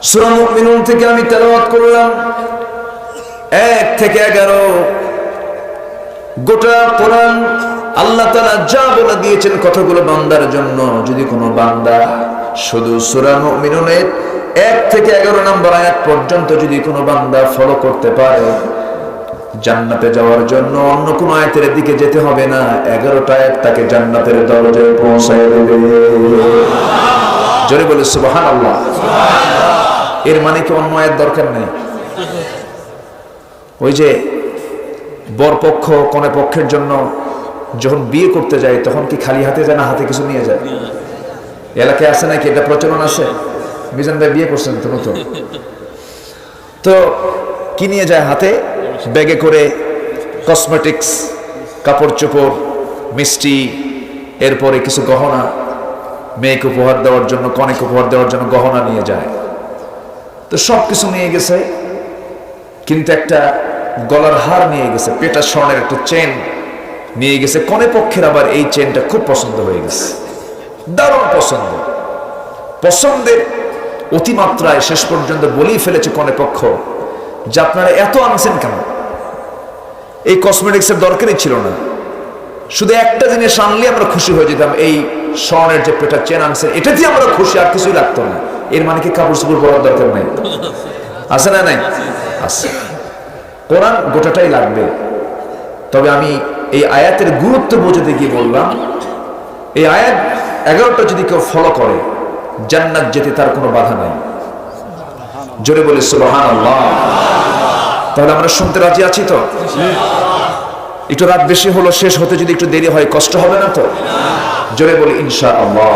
সূরা মুমিনুন থেকে আমি তেলাওয়াত করলাম 1 থেকে 11। গোটা কোরআন আল্লাহ তাআলা যা বলে দিয়েছেন কথাগুলো বান্দার জন্য। যদি কোনো বান্দা শুধু সূরা মুমিনুনের 1 থেকে 11 নম্বর আয়াত পর্যন্ত যদি কোনো বান্দা ফলো করতে পারে, জান্নাতে যাওয়ার জন্য অন্য কোন আয়াতের দিকে যেতে হবে না। 11টা আয়াত তাকে জান্নাতের দরজায় পৌঁছায় দেবে। জোরে বলে সুবহানাল্লাহ। এর মানে কি অন্য আয়াত দরকার নেই? ওই যে বরপক্ষ কনে পক্ষের জন্য যখন বিয়ে করতে যায় তখন কি খালি হাতে যায় না হাতে কিছু নিয়ে যায়? এলাকায় আছে নাকি এটা প্রচলন আছে? মিজান ভাই বিয়ে করছেন তো নতুন, তো কি নিয়ে যায় হাতে? ব্যাগে করে কসমেটিক্স, কাপড় চোপড়, মিষ্টি, এরপরে কিছু গহনা, মেয়েকে উপহার দেওয়ার জন্য, কনেকে উপহার দেওয়ার জন্য গহনা নিয়ে যায়। তো সব কিছু নিয়ে গেছে, কিন্তু একটা গলার হার নিয়ে গেছে, পেটা স্বর্ণের একটা চেন নিয়ে গেছে। কনে পক্ষের আবার এই চেনটা খুব পছন্দ হয়ে গেছে, দারুণ পছন্দ। পছন্দের অতিমাত্রায় শেষ পর্যন্ত বলেই ফেলেছে কনে পক্ষ যে আপনারা এত আনছেন কেন? এই কসমেটিক্সের দরকারই ছিল না, শুধু একটা জিনিস আনলে আমরা খুশি হয়ে যেতাম। এই স্বর্ণের যে পেটা চেন আনছেন এটাতেই আমরা খুশি, আর কিছুই লাগতো না। এর মানে কি কাপড় চোপড় পরার দরকার নাই? আছে না নাই? আছে। কোরআন গোটাটাই লাগবে। তবে আমি এই আয়াতের গুরুত্ব বোঝাতে গিয়ে বললাম, এই আয়াত 11টা যদি কেউ ফলো করে জান্নাত যেতে তার কোনো বাধা নাই। জোরে বলে সুবহানাল্লাহ। তাহলে আমরা শুনতে রাজি আছি তো? একটু রাত বেশি হলো, শেষ হতে যদি একটু দেরি হয় কষ্ট হবে না তো? জোরে বলি ইনশাআল্লাহ।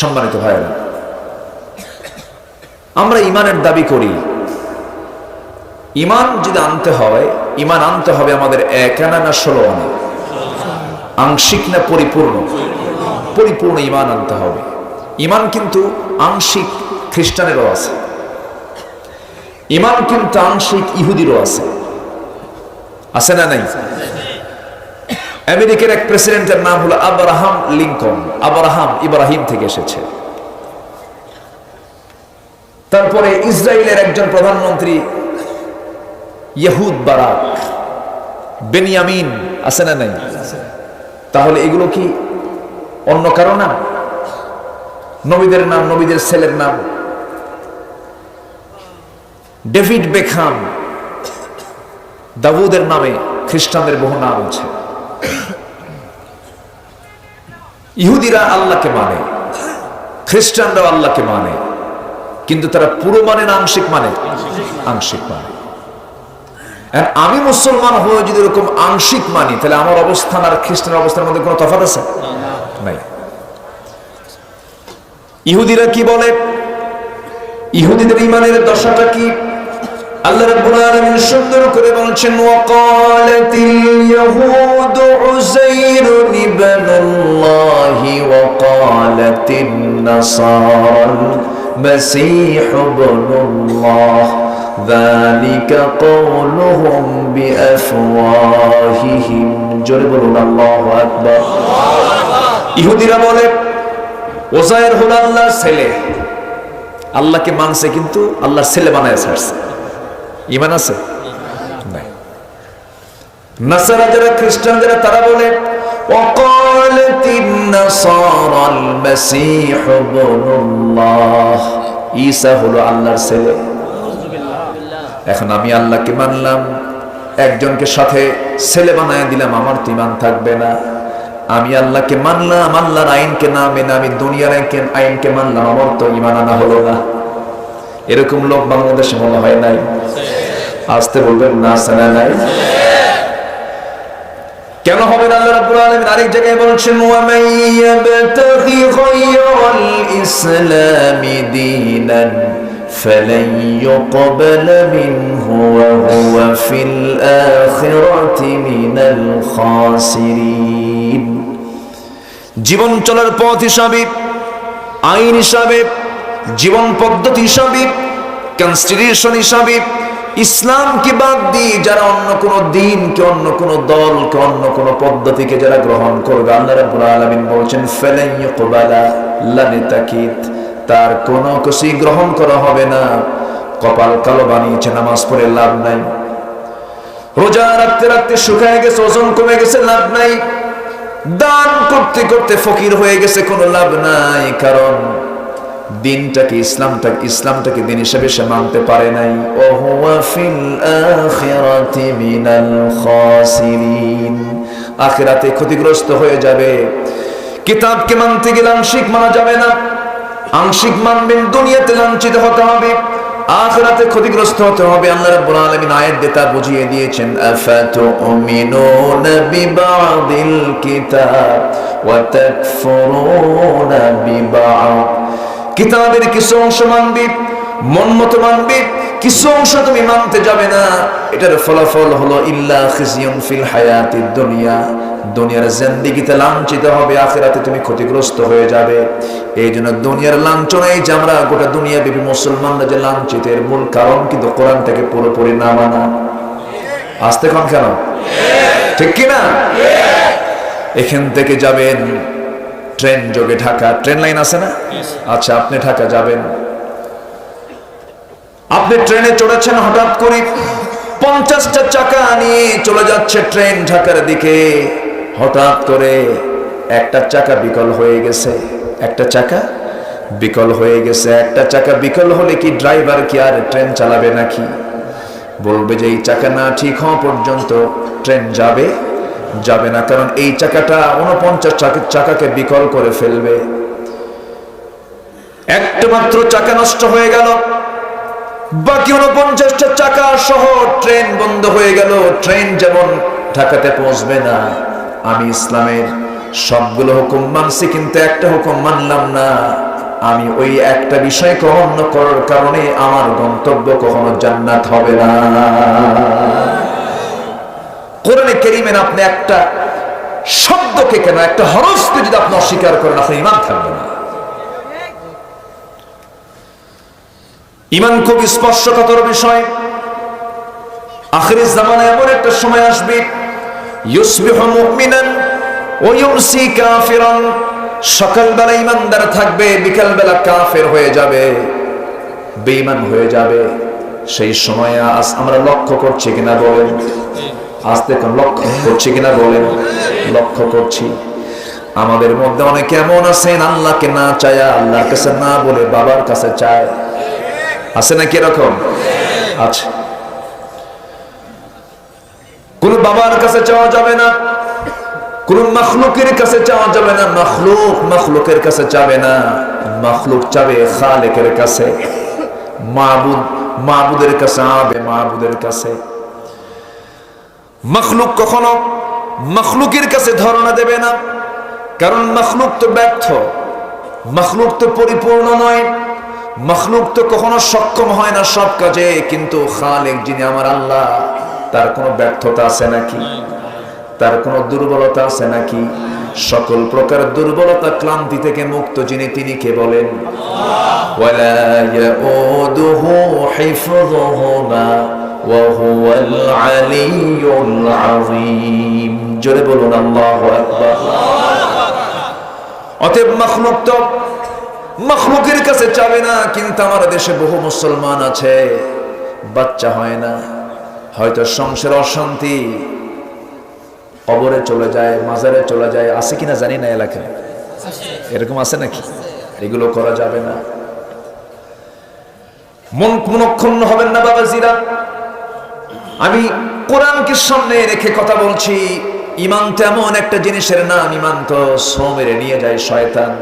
সম্মানিত ভাইরা, আমরা ইমানের দাবি করি। ইমান যদি আনতে হয়, ইমান আনতে হবে আমাদের 1 আনা না 16 আনা? আংশিক না পরিপূর্ণ? পরিপূর্ণ ইমান আনতে হবে। ইমান কিন্তু আংশিক খ্রিস্টানেরও আছে, ইমান কিন্তু আংশিক ইহুদিরও আছে। আছে না নাই? আমেরিকার এক প্রেসিডেন্টের নাম হলো আব্রাহাম লিঙ্কন। আব্রাহাম ইব্রাহিম থেকে এসেছে। তারপরে ইসরায়েলের একজন প্রধানমন্ত্রী ইহুদ বারাক, বেনিয়ামিন। আছে না নাই? তাহলে এগুলো কি অন্য কারো নাম? নবীদের নাম, নবীদের ছেলের নাম। ডেভিড বেকহাম, দাউদের নামে খ্রিস্টানদের বহু নাম আছে। ইহুদিরা আল্লাহকে মানে, খ্রিস্টানরাও আল্লাহকে মানে, কিন্তু তারা পুরো মানে না আংশিক মানে? আংশিক মানে। আমি মুসলমান হয়ে যদি এরকম আংশিক মানি, তাহলে আমার অবস্থান আর খ্রিস্টানের অবস্থানের মধ্যে কোনো তফাৎ আছে? নাই। ইহুদিরা কি বলে? ইহুদিদের ইমানের দশাটা কি? আল্লাহ রাব্বুল আলামিন সুন্দর করে বলছেন, ওয়াকালাতিল ইয়াহুদু উযাইরুন ইবনুল্লাহি ওয়াকালাতিন নাসারাল মাসীহু ইবনুল্লাহ যালিকা কওলুহুম বিআফওয়াহিহিম। জোরে বলুন আল্লাহু আকবার। ইহুদিরা বলে উযাইর হলো আল্লাহর ছেলে। আল্লাহকে মানছে কিন্তু আল্লাহর ছেলে বানায় ছাড়ছে। ঈমান আছে? নাই। নাসারা যারা, খ্রিস্টান যারা, তারা বলে ওয়াকালাতিন নাসারাল মাসীহু ইবনুল্লাহ, ঈসা হলো আল্লাহর ছেলে। এখন আমি আল্লাহকে মানলাম, একজনকে সাথে ছেলে বানায় দিলাম, আমার তো ঈমান থাকবে না। আমি আল্লাহকে মানলাম, আল্লাহর আইনকে না মেনে আমি দুনিয়ার আইনকে মানলাম, আমার তো ঈমান আনা হলো না। এরকম লোক বাংলাদেশে মনে হয় নাই? আসতে বলবেন না, সানা নাই? কেন হবে না? আল্লাহ রাব্বুল আলামিন আরেক জায়গায় বলছেন, ওয়া মান ইয়াবতাগি গায়রাল ইসলামি দীনান فلن يقبل منه وهو في الآخرة من الخاسرين। জীবন চলার পথ হিসাবে, আইন হিসাবে, জীবন পদ্ধতি হিসাবে, কনস্টিটিউশন হিসাবে ইসলামকে বাদ দিয়ে যারা অন্য কোন দিনকে, অন্য কোন দলকে, অন্য কোন পদ্ধতিকে যারা গ্রহণ করবে, আল্লাহ রাব্বুল আলামিন বলছেন ফালান ইউকবালা, লান তাকিত, তার কোনো কিছুই গ্রহণ করা হবে না। কপাল কালো বানিয়েছে, নামাজ পড়ে লাভ নাই। রোজা রাখতে রাখতে শুকায় গেছে, ওজন কমে গেছে, লাভ নাই। দান করতে করতে ফকির হয়ে গেছে, কোনো লাভ নাই। কারণ দিনটাকে ইসলামটাকে দিন হিসেবে সে মানতে পারে নাই। ও হুয়া ফিল আখিরাতি মিনাল খাসিরিন, আখিরাতে ক্ষতিগ্রস্ত হয়ে যাবে। কিতাবকে মানতে গেলে আংশিক মানা যাবে না, আংশিক মানবেন, দুনিয়াতে লাঞ্ছিত হতে হবে, আখিরাতে ক্ষতিগ্রস্ত হতে হবে। আল্লাহ রাব্বুল আলামিন আয়াত দিয়ে তা বুঝিয়ে দিয়েছেন, আফাতুমিনুনা বিবাদিল কিতাব ওয়া তাকফুরুনা বিবাদ। কিতাবের কিছু অংশ মানবি, মন মতো মানবি, কিছু অংশ তুমি মানতে যাবে না। এটার ফলাফল হলো ইল্লা খিজিয়ুন ফিল হায়াতিদ দুনিয়া, দুনিয়ার জিন্দেগিতে লাঞ্ছিত হবে, আখিরাতে তুমি ক্ষতিগ্রস্ত হয়ে যাবে। এই জন্য দুনিয়ার লাঞ্ছনাই যে আমরা গোটা দুনিয়া ব্যাপী মুসলমানরা যে লাঞ্ছিতের মূল কারণ কিন্তু কোরআন থেকে পুরোপুরি না মানা। আসতে কম কেন, ঠিক কিনা? এখান থেকে যাবেন ট্রেন যোগে ঢাকা, ট্রেন লাইন আছে না? আচ্ছা, আপনি ঢাকা যাবেন, আপনি ট্রেনে চড়েছেন, হঠাৎ করে 50টা চাকা নিয়ে চলে যাচ্ছে ট্রেন ঢাকার দিকে। হঠাৎ করে একটা চাকা বিকল হয়ে গেছে, একটা চাকা বিকল হয়ে গেছে। একটা চাকা বিকল হলে কি ড্রাইভার কি আর ট্রেন চালাবে নাকি? বলবে যে এই চাকা না ঠিক হওয়া পর্যন্ত ট্রেন যাবে না, কারণ এই চাকাটা 49 চাকাকে বিকল করে ফেলবে। একটা মাত্র চাকা নষ্ট হয়ে গেল, বাকি 49টা চাকা সহ ট্রেন বন্ধ হয়ে গেল। ট্রেন যেমন ঢাকাতে পৌঁছবে না। আমি ইসলামের সবগুলো হুকুম মানছি, কিন্তু একটা হুকুম মানলাম না। আমি ওই একটা বিষয় অমান্য করার কারণে আমার গন্তব্য কখনো জান্নাত হবে না। কোরআনে কারীমের আপনি একটা শব্দকে কেন, একটা হরফকে যদি আপনি অস্বীকার করেন, আপনার ঈমান থাকবে না। ঈমান খুব স্পর্শকাতর বিষয়। আখিরের জামানায় এমন একটা সময় আসবে, ইউসবিহু মুমিনান ওয়া ইউমসি কাফিরান, সকালবেলা ঈমানদার থাকবে, বিকালবেলা কাফের হয়ে যাবে, বেঈমান হয়ে যাবে। সেই সময় আজ আমরা লক্ষ্য করছি কিনা বলেন? আজ দেখুন, লক্ষ্য করছি কিনা বলেন? লক্ষ্য করছি। আমাদের মধ্যে অনেকে এমন আছেন, আল্লাহকে না চায়া, আল্লাহর কাছে না বলে বাবার কাছে চায়। আছে নাকি এরকম? আচ্ছা, কোন বাবার কাছে চাওয়া যাবে না, কোন মাখলুকের কাছে চাওয়া যাবে না। মাখলুকের কাছে চাবে না, মাখলুক চাবে খালেকের কাছে, মাবুদের কাছে, আবে মাবুদের কাছে। মাখলুক কখনো মাখলুকের কাছে ধরনা দেবে না, কারণ মাখলুক তো ব্যর্থ, মাখলুক তো পরিপূর্ণ নয়, মাখলুক তো কখনো সক্ষম হয় না সব কাজে। কিন্তু খালেক যিনি আমার আল্লাহ, তার কোনো ব্যর্থতা আছে নাকি? তার কোনো দুর্বলতা আছে নাকি? সকল প্রকার দুর্বলতা ক্লান্তি থেকে মুক্ত যিনি, তিনি কে বলেন? ওয়ালা ইয়াউদুহু হিফযুহুমা ওয়া হুয়াল আলিয়্যুল আযীম। জোরে বলুন আল্লাহু আকবার। অতএব মাখলুক তো মাখলুকের কাছে চাবে না। কিন্তু আমার দেশে বহু মুসলমান আছে, বাচ্চা হয় না, হয়তো সংসার অশান্তি, কবরে চলে যায়, মাজারে চলে যায়। আছে কিনা জানি না এলাকায়, এরকম আছে নাকি? এগুলো করা যাবে না। মন মনক্ষুণ্ণ হবেন না বাবাজিরা। আমি কোরআনকে সামনে রেখে কথা বলছি। ঈমান তো এমন একটা জিনিসের নাম, ঈমান তো শ্রমের নিয়ে যায় শয়তান।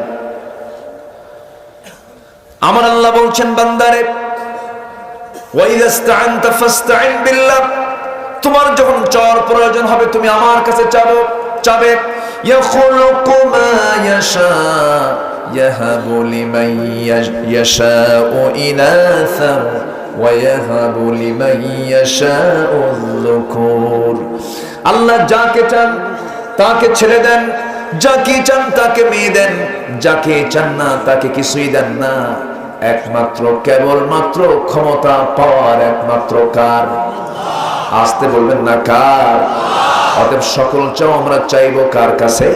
আমার আল্লাহ বলছেন, বান্দারে ওয়া ইযা ইসতাআনতা ফাসতাইন বিল্লাহ, তোমার যখন চাওয়ার প্রয়োজন হবে তুমি আমার কাছে চাবে। ইয়াখলুকু মা ইয়াশা ইয়াহাবু লিমান ইয়াশাউ ইনাসা ওয়া ইয়াহাবু লিমান ইয়াশাউ যুকুর। আল্লাহ যাকে চান তাকে ছেড়ে দেন, যাকে চান তাকে মেয়ে দেন, যাকে চান না তাকে কিছুই দেন না। একমাত্র কেবলমাত্র ক্ষমতা পাওয়ার একমাত্র কার? আসতে বলবেন না কার? অতএব সকল চাও আমরা চাইবো কার কাছে?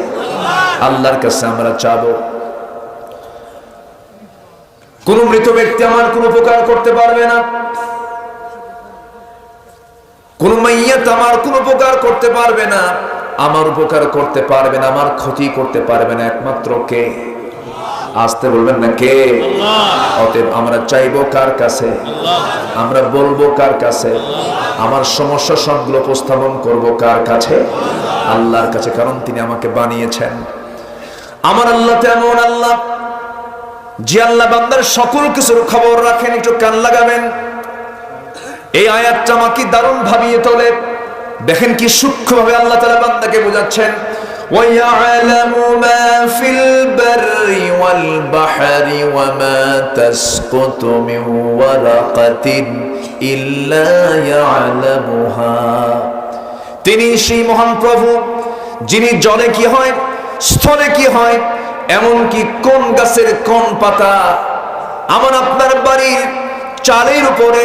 আল্লাহর কাছে আমরা চাবো। কোন মৃত ব্যক্তি আমার কোন উপকার করতে পারবে না, কোন মাইয়াত আমার কোন উপকার করতে পারবে না, আমার উপকার করতে পারবে না, আমার ক্ষতি করতে পারবে না একমাত্র কে? আসতে বলবেন না কে? অতএব আমরা চাইবো কার কাছে? আমরা বলবো কার কাছে? আমার সমস্যা সবগুলো উপস্থাপন করব কার কাছে? আল্লাহর কাছে। কারণ তিনি আমাকে বানিয়েছেন। আমার আল্লাহ তেমন আল্লাহ যে আল্লাহ বান্দার সকল কিছুর খবর রাখেন। একটু কান লাগাবেন, এই আয়াতটা আমাকে দারুণ ভাবিয়ে তোলে। দেখেন কি সূক্ষ্মভাবে আল্লাহ তাআলা বান্দাকে বোঝাচ্ছেন। وَيَعْلَمُ مَا فِي الْبَرِّ وَالْبَحْرِ وَمَا تَسْقُطُ مِنْ وَرَقَةٍ إِلَّا يَعْلَمُهَا। তিনি সেই মহান প্রভু যিনি জলে কি হয়, স্থলে কি হয়, এমনকি কোন গাছের কোন পাতা, আমার আপনার বাড়ির চালের উপরে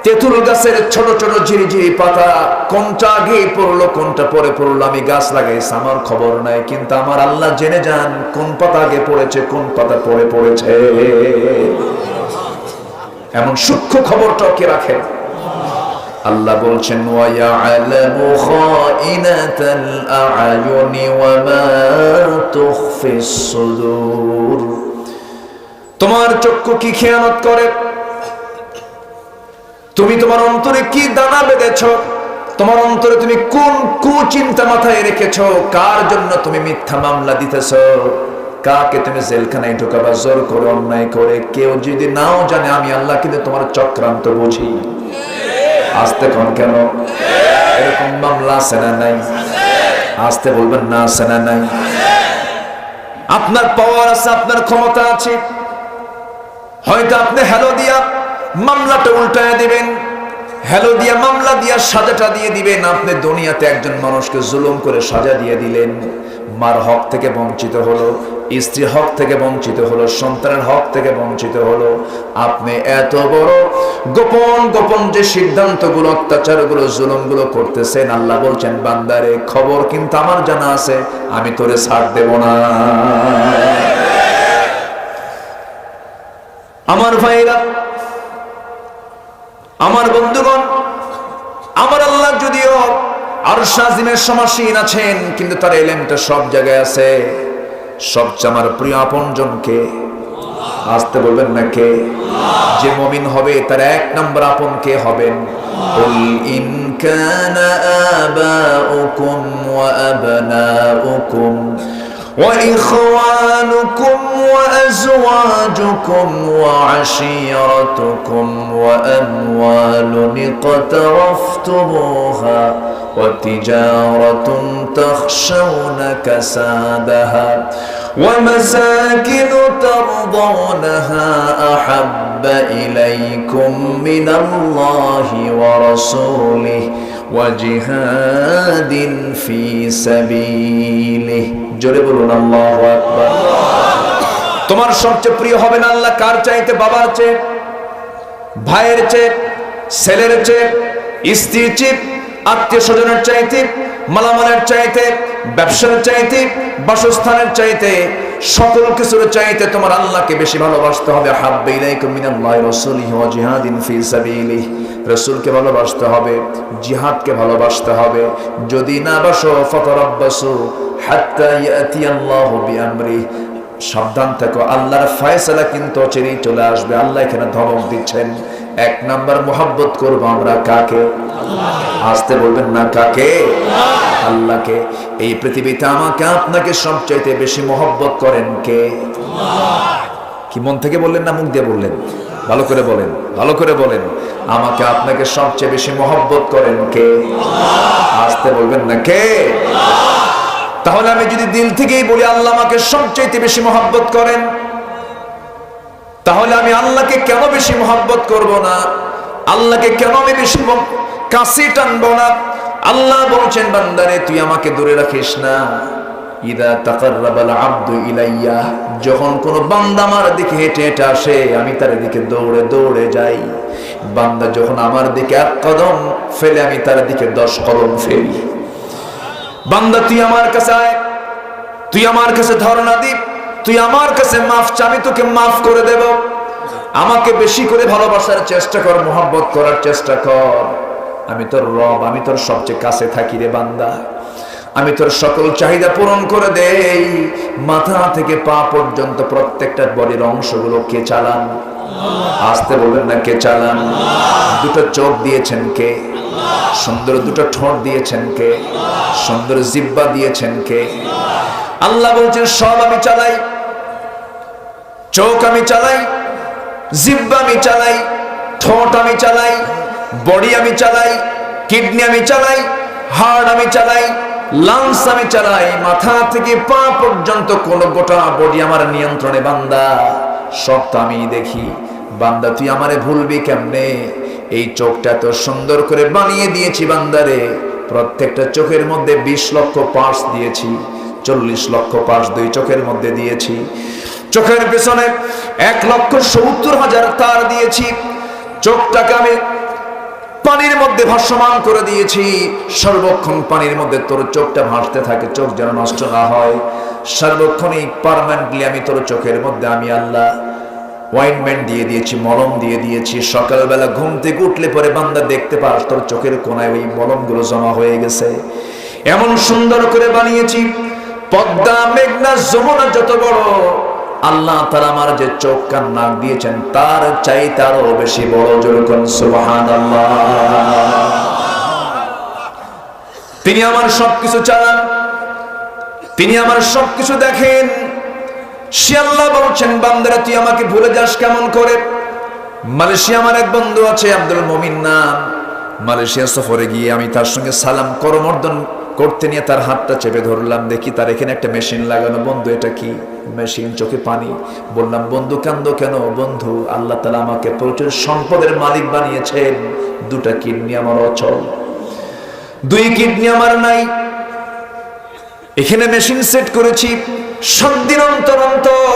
তেঁতুল গাছের ছোট ছোট ঝিরিঝিরি পাতা, কোনটা আগে পড়লো কোনটা পরে পড়লো, আমি গাছ লাগাইছি আমার খবর নাই, কিন্তু আমার আল্লাহ জেনে যান কোন পাতা আগে পড়েছে কোন পাতা পরে পড়েছে। এমন সূক্ষ্ম খবরটাও কে রাখেন? আল্লাহ বলছেন ওয়ায়ালামু খাইনাতাল আ'য়ুনি ওয়া মা তুখফিস সুদূর। তোমার চক্ষু কি খেয়ানত করে, তুমি তোমার অন্তরে কি দানা বেঁধেছো, তোমার অন্তরে তুমি কোন কুচিন্তা মাথায় রেখেছো, কার জন্য তুমি মিথ্যা মামলা দিতেছো, কাকে তুমি জেলখানায় ঢোকাবা জোর করে অন্যায় করে। কেউ যদি নাও জানে আমি আল্লাহ কিন্তু তোমার চক্রান্ত বুঝি। আসতে কোন কেন? এরকম মামলা আছে না নাই? আসতে বলবেন না আছে না নাই? আপনার পাওয়ার আছে, আপনার ক্ষমতা আছে, হয়তো আপনি হ্যালো দিয়া মামলাটা উল্টায় দিবেন, হ্যালো দিয়া মামলা দিয়া সাজাটা দিয়ে দিবেন। আপনি দুনিয়াতে একজন মানুষকে জুলুম করে সাজা দিয়ে দিলেন, মার হক থেকে বঞ্চিত হলো, স্ত্রীর হক থেকে বঞ্চিত হলো, সন্তানের হক থেকে বঞ্চিত হলো। আপনি এত বড় গোপন গোপন যে সিদ্ধান্তগুলো, অত্যাচারগুলো, জুলুমগুলো করতেছেন, আল্লাহ বলছেন বান্দারে খবর কিন্তু আমার জানা আছে, আমি তোরে ছাড় দেব না। আমার ভাইরা, আমার বন্ধুগণ, আমার আল্লাহ যদিও আরশ আজিমের সমাসীন আছেন, কিন্তু তার ইলমটা সব জায়গায় আছে। সবচেয়ে আমার প্রিয় আপনজনকে আসতে বলবেন না কে? যে মুমিন হবে তার এক নম্বর আপন কে হবেন? কুল ইন কানা আবাউকুম ওয়া আবনাউকুম وإخوانكم وأزواجكم وعشيرتكم وأموال اقترفتموها وتجارة تخشون كسادها ومساكن ترضونها أحب إليكم من الله ورسوله وجهاد في سبيله। জোরে বলুন আল্লাহু আকবার। তোমার সবচেয়ে প্রিয় হবে না আল্লাহ কার চাইতে? বাবার চেয়ে, ভাইয়ের চেয়ে, ছেলের চেয়ে, স্ত্রীর চেয়ে, আত্মীয় স্বজনের চাইতে, মালামালের চাইতে, ব্যবসার চাইতে, বাসস্থানের চাইতে, সকল কিছুর চাইতে তোমার আল্লাহকে বেশি ভালোবাসতে হবে। হাব্বা ইলাইকুম মিনাল্লাহি ওয়া রাসূলিহি ওয়া জিহাদিন ফি সাবিলিহি। রাসূলকে ভালোবাসতে হবে, জিহাদকে ভালোবাসতে হবে। যদি না বাসো ফাতারাব্বাসু হাত্তা ইয়াতিয়াল্লাহু বিআমরিহি। সাবধান থাকো, আল্লাহর ফয়সালা কিন্তু অচিরেই চলে আসবে। আল্লাহ এখানে ধমক দিচ্ছেন। এক নাম্বার মোহাব্বত করব আমরা কাকে? আসতে বলবেন না কাকে? আল্লাহকে। এই পৃথিবীতে আমাকে আপনাকে সবচাইতে বেশি মোহাব্বত করেন কে? কি মন থেকে বললেন না মুখ দিয়ে বললেন? ভালো করে বলেন, ভালো করে বলেন। আমাকে আপনাকে সবচেয়ে বেশি মোহাব্বত করেন কে? আসতে বলবেন না কে? তাহলে আমি যদি দিল থেকেই বলি আল্লাহ আমাকে সবচাইতে বেশি মোহাব্বত করেন, তাহলে আমি আল্লাহকে কেন বেশি মোহাব্বত করব না? আল্লাহকে কেন আমি বেশি কাছে টানবো না? আল্লাহ বলছেন বান্দারে তুই আমাকে দূরে রাখিস না। ইদা তাকাররাবাল আবদু ইলাইয়া, যখন কোন বান্দা আমার দিকে হেঁটে হেঁটে আসে আমি তার দিকে দৌড়ে দৌড়ে যাই। বান্দা যখন আমার দিকে এক কদম ফেলে আমি তার দিকে 10 কদম ফেলি। বান্দা তুই আমার কাছে আয়, তুই আমার কাছে ধর্ণা দি, তুই আমার কাছে মাফ চা, আমি তোকে মাফ করে দেব। আমাকে বেশি করে ভালোবাসার চেষ্টা কর, মোহাব্বত করার চেষ্টা কর। আমি তোর রব, আমি তোর সবচেয়ে কাছে থাকি রে বান্দা। আমি তোর সকল চাহিদা পূরণ করে দেই। মাথা থেকে পা পর্যন্ত প্রত্যেকটা বডির অংশগুলো কে চালান? আসতে বলবেন না, কে চালান? দুটো চোখ দিয়েছেন কে? সুন্দর দুটো ঠোঁট দিয়েছেন কে? সুন্দর জিহ্বা দিয়েছেন কে? আল্লাহ বলছেন সব আমি চালাই। চোখ আমি চালাই, জিহ্বা আমি চালাই, ঠোঁট আমি চালাই, বডি আমি চালাই, কিডনি আমি চালাই, হার্ট আমি চালাই, লাংস আমি চালাই, মাথা থেকে পা পর্যন্ত কোন গোটা বডি আমার নিয়ন্ত্রণে বান্দা। সব তো আমি দেখি। বান্দা তুই আমারে ভুলবি কেমনে? এই চোখটা তো সুন্দর করে বানিয়ে দিয়েছি বান্দারে। প্রত্যেকটা চোখের মধ্যে 20 লক্ষ পার্টস দিয়েছি, 40 লক্ষ পার্টস দুই চোখের মধ্যে দিয়েছি। চোখের পেছনে 1,70,000 তার দিয়েছি। চোখটাকে আমি পানির মধ্যে ভাসমান করে দিয়েছি। সর্বক্ষণ পানির মধ্যে তোর চোখটা ভাসতে থাকে, চোখ যেন নষ্ট না হয়। সর্বক্ষণই পার্মানেন্টলি আমি তোর চোখের মধ্যে আমি আল্লাহ অয়েন্টমেন্ট দিয়ে দিয়েছি, মলম দিয়ে দিয়েছি। সকালবেলা ঘুম থেকে উঠলে পরে বান্দা দেখতে পাস তোর চোখের কোনায় ওই মলমগুলো জমা হয়ে গেছে। এমন সুন্দর করে বানিয়েছি। পদ্মা, মেঘনা, যমুনা যত বড়, আল্লাহ তাআলা আমার যে চোখ কান নাক দিয়েছেন তার চাইতে আরো বেশি বড়। যেরকম সুবহানাল্লাহ। তিনি আমার সবকিছু চালান, তিনি আমার সবকিছু দেখেন। সে আল্লাহ বলছেন বান্দারা তুই আমাকে ভুলে যাস কেমন করে? মালয়েশিয়া আমার এক বন্ধু আছে, আব্দুল মুমিন নাম। মালয়েশিয়া সফরে গিয়ে আমি তার সঙ্গে সালাম করমর্দন করতে নিয়ে তার হাতটা চেপে ধরলাম। দেখি তার এখানে একটা মেশিন লাগানো। বন্ধু এটা কি? মেশিন। চোখে পানি। বললাম বন্ধু কান্দো কেন? বন্ধু আল্লাহ তাআলা আমাকে প্রচুর সম্পদের মালিক বানিয়েছেন, 2টা কিডনি আমার অচল, 2 কিডনি আমার নাই। এখানে মেশিন সেট করেছি, 7 দিন অন্তর অন্তর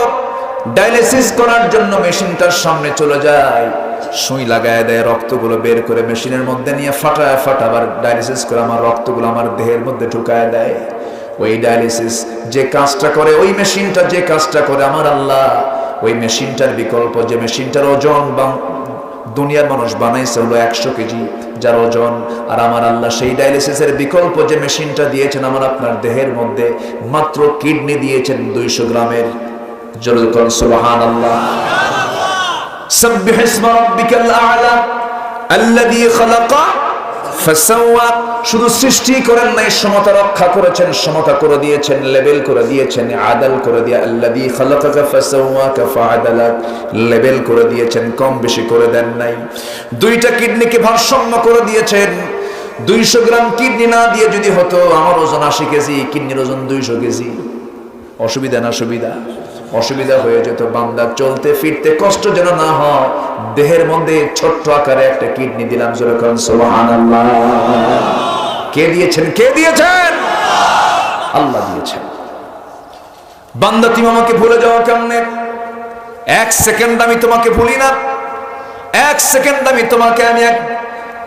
ডায়ালিসিস করার জন্য মেশিনটার সামনে চলে যায়, সুই লাগায় দেয়, রক্তগুলো বের করে মেশিনের মধ্যে নিয়ে ফাটায় আবার ডায়ালিসিস করে আমার রক্তগুলো আমার দেহের মধ্যে ঢুকায় দেয়। ওই ডায়ালিসিস যে কাজটা করে, ওই মেশিনটা যে কাজটা করে, আমার আল্লাহ ওই মেশিনটার বিকল্প, যে মেশিনটার ওজন দুনিয়ার মানুষ বানাইছে হলো 100 কেজি যার ওজন, আর আমার আল্লাহ সেই ডায়ালিসিসের বিকল্প যে মেশিনটা দিয়েছেন আমার আপনার দেহের মধ্যে, মাত্র কিডনি দিয়েছেন 200 গ্রামের। জলকন সুবহানাল্লাহ। সাব্বিহ ইসমা রাব্বিকাল আ'লা আল্লাযী খালাকা ফাসাওয়া। শুধু সৃষ্টি করেন নাই, সমতা রক্ষা করেছেন, সমতা করে দিয়েছেন, লেভেল করে দিয়েছেন, আদল করে দিয়ে আল্লাযী খালাকাকা ফাসাওয়াকা ফাআদালাক, লেভেল করে দিয়েছেন, কম বেশি করে দেন নাই। 2টা কিডনিকে ভারসাম্য করে দিয়েছেন। 200 গ্রাম কিডনি না দিয়ে যদি হতো আমার ওজন 80 কেজি, কিডনির ওজন 200 কেজি, অসুবিধা না সুবিধা? অসুবিধা হয়ে যেত। বান্দা চলতে ফিরতে কষ্ট যেন না হয়, দেহের মধ্যে ছোট্ট আকারে একটা কিডনি দিলাম। যেরকম সুবহানাল্লাহ। কে দিয়েছেন? কে দিয়েছেন? আল্লাহ দিয়েছেন। বান্দা তুমি আমাকে ভুলে যাও কেমনে? 1 সেকেন্ড আমি তোমাকে ভুলি না। 1 সেকেন্ড আমি তোমাকে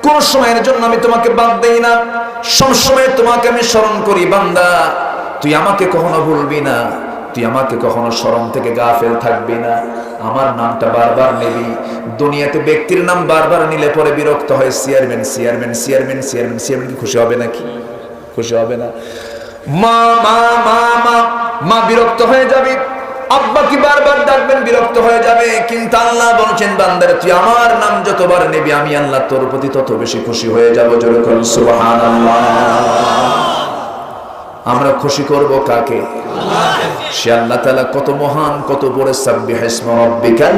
কোন সময়ের জন্য আমি তোমাকে বাদ দেই না। সব সময় তোমাকে আমি স্মরণ করি। বান্দা তুই আমাকে কখনো ভুলবি না, তুই আমাকে কখনো স্মরণ থেকে গাফেল থাকবি না। আমার নামটা বারবার নিবি। দুনিয়াতে ব্যক্তির নাম বারবার নিলে পরে বিরক্ত হয়। Chairman chairman chairman chairman chairman, কি খুশি হবে নাকি? খুশি হবে না? মা মা মা মা মা বিরক্ত হয়ে যাবে। আব্বা কি বারবার ডাকবেন, বিরক্ত হয়ে যাবে। কিন্তু আল্লাহ বলছেন বান্দারে তুই আমার নাম যতবার নিবি আমি আল্লাহ তোর প্রতি তত বেশি খুশি হয়ে যাব। জোরে করুন সুবহানাল্লাহ। আমরা খুশি করব কাকে? সে আল্লাহ তাআলা কত মহান, কত বড়। সাব্বিহ ইসমা রাব্বিকাল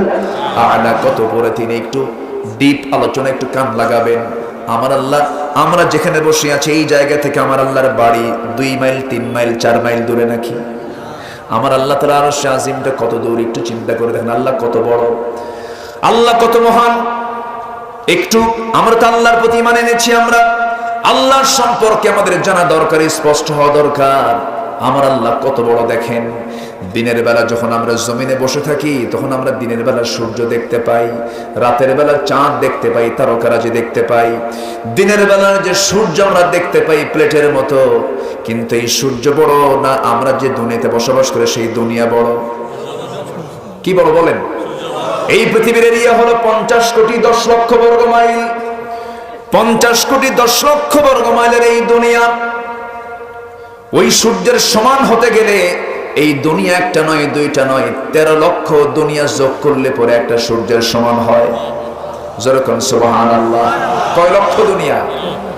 আ'লা, কত বড় তিনি। একটু ডিপ আলোচনা একটু কান লাগাবেন। আমার আল্লাহ, আমরা যেখানে বসে আছি এই জায়গা থেকে আমার আল্লাহর বাড়ি 2 মাইল 3 মাইল 4 মাইল দূরে নাকি? আমার আল্লাহ তাআলা আরশে আজিমটা কত দূর একটু চিন্তা করে দেখেন। আল্লাহ কত বড়, আল্লাহ কত মহান। একটু আমরা তো আল্লাহর প্রতি ঈমান এনেছি। আমরা আল্লাহর সম্পর্কে আমাদের জানা দরকার, স্পষ্ট হওয়া দরকার। আমার আল্লাহ কত বড় দেখেন। দিনের বেলা যখন আমরা জমিনে বসে থাকি তখন আমরা দিনের বেলা সূর্য দেখতে পাই, রাতের বেলা চাঁদ দেখতে পাই, তারকারাজি দেখতে পাই। দিনের বেলার যে সূর্য আমরা দেখতে পাই প্লেটের মতো, কিন্তু এই সূর্য বড় না আমরা যে দুনিয়াতে বসবাস করে সেই দুনিয়া বড়? কি বড় বলেন? এই পৃথিবীর এরিয়া হলো 50 কোটি 10 লক্ষ বর্গ মাইল। 50 কোটি 10 লক্ষ বর্গ মাইলের এই দুনিয়া ওই সূর্যের সমান হতে গেলে এই দুনিয়া একটা নয়, দুইটা নয়, 13 লক্ষ দুনিয়া যোগ করলে পরে একটা সূর্যের সমান হয়। যেরকম সুবহানাল্লাহ। কয় লক্ষ দুনিয়া?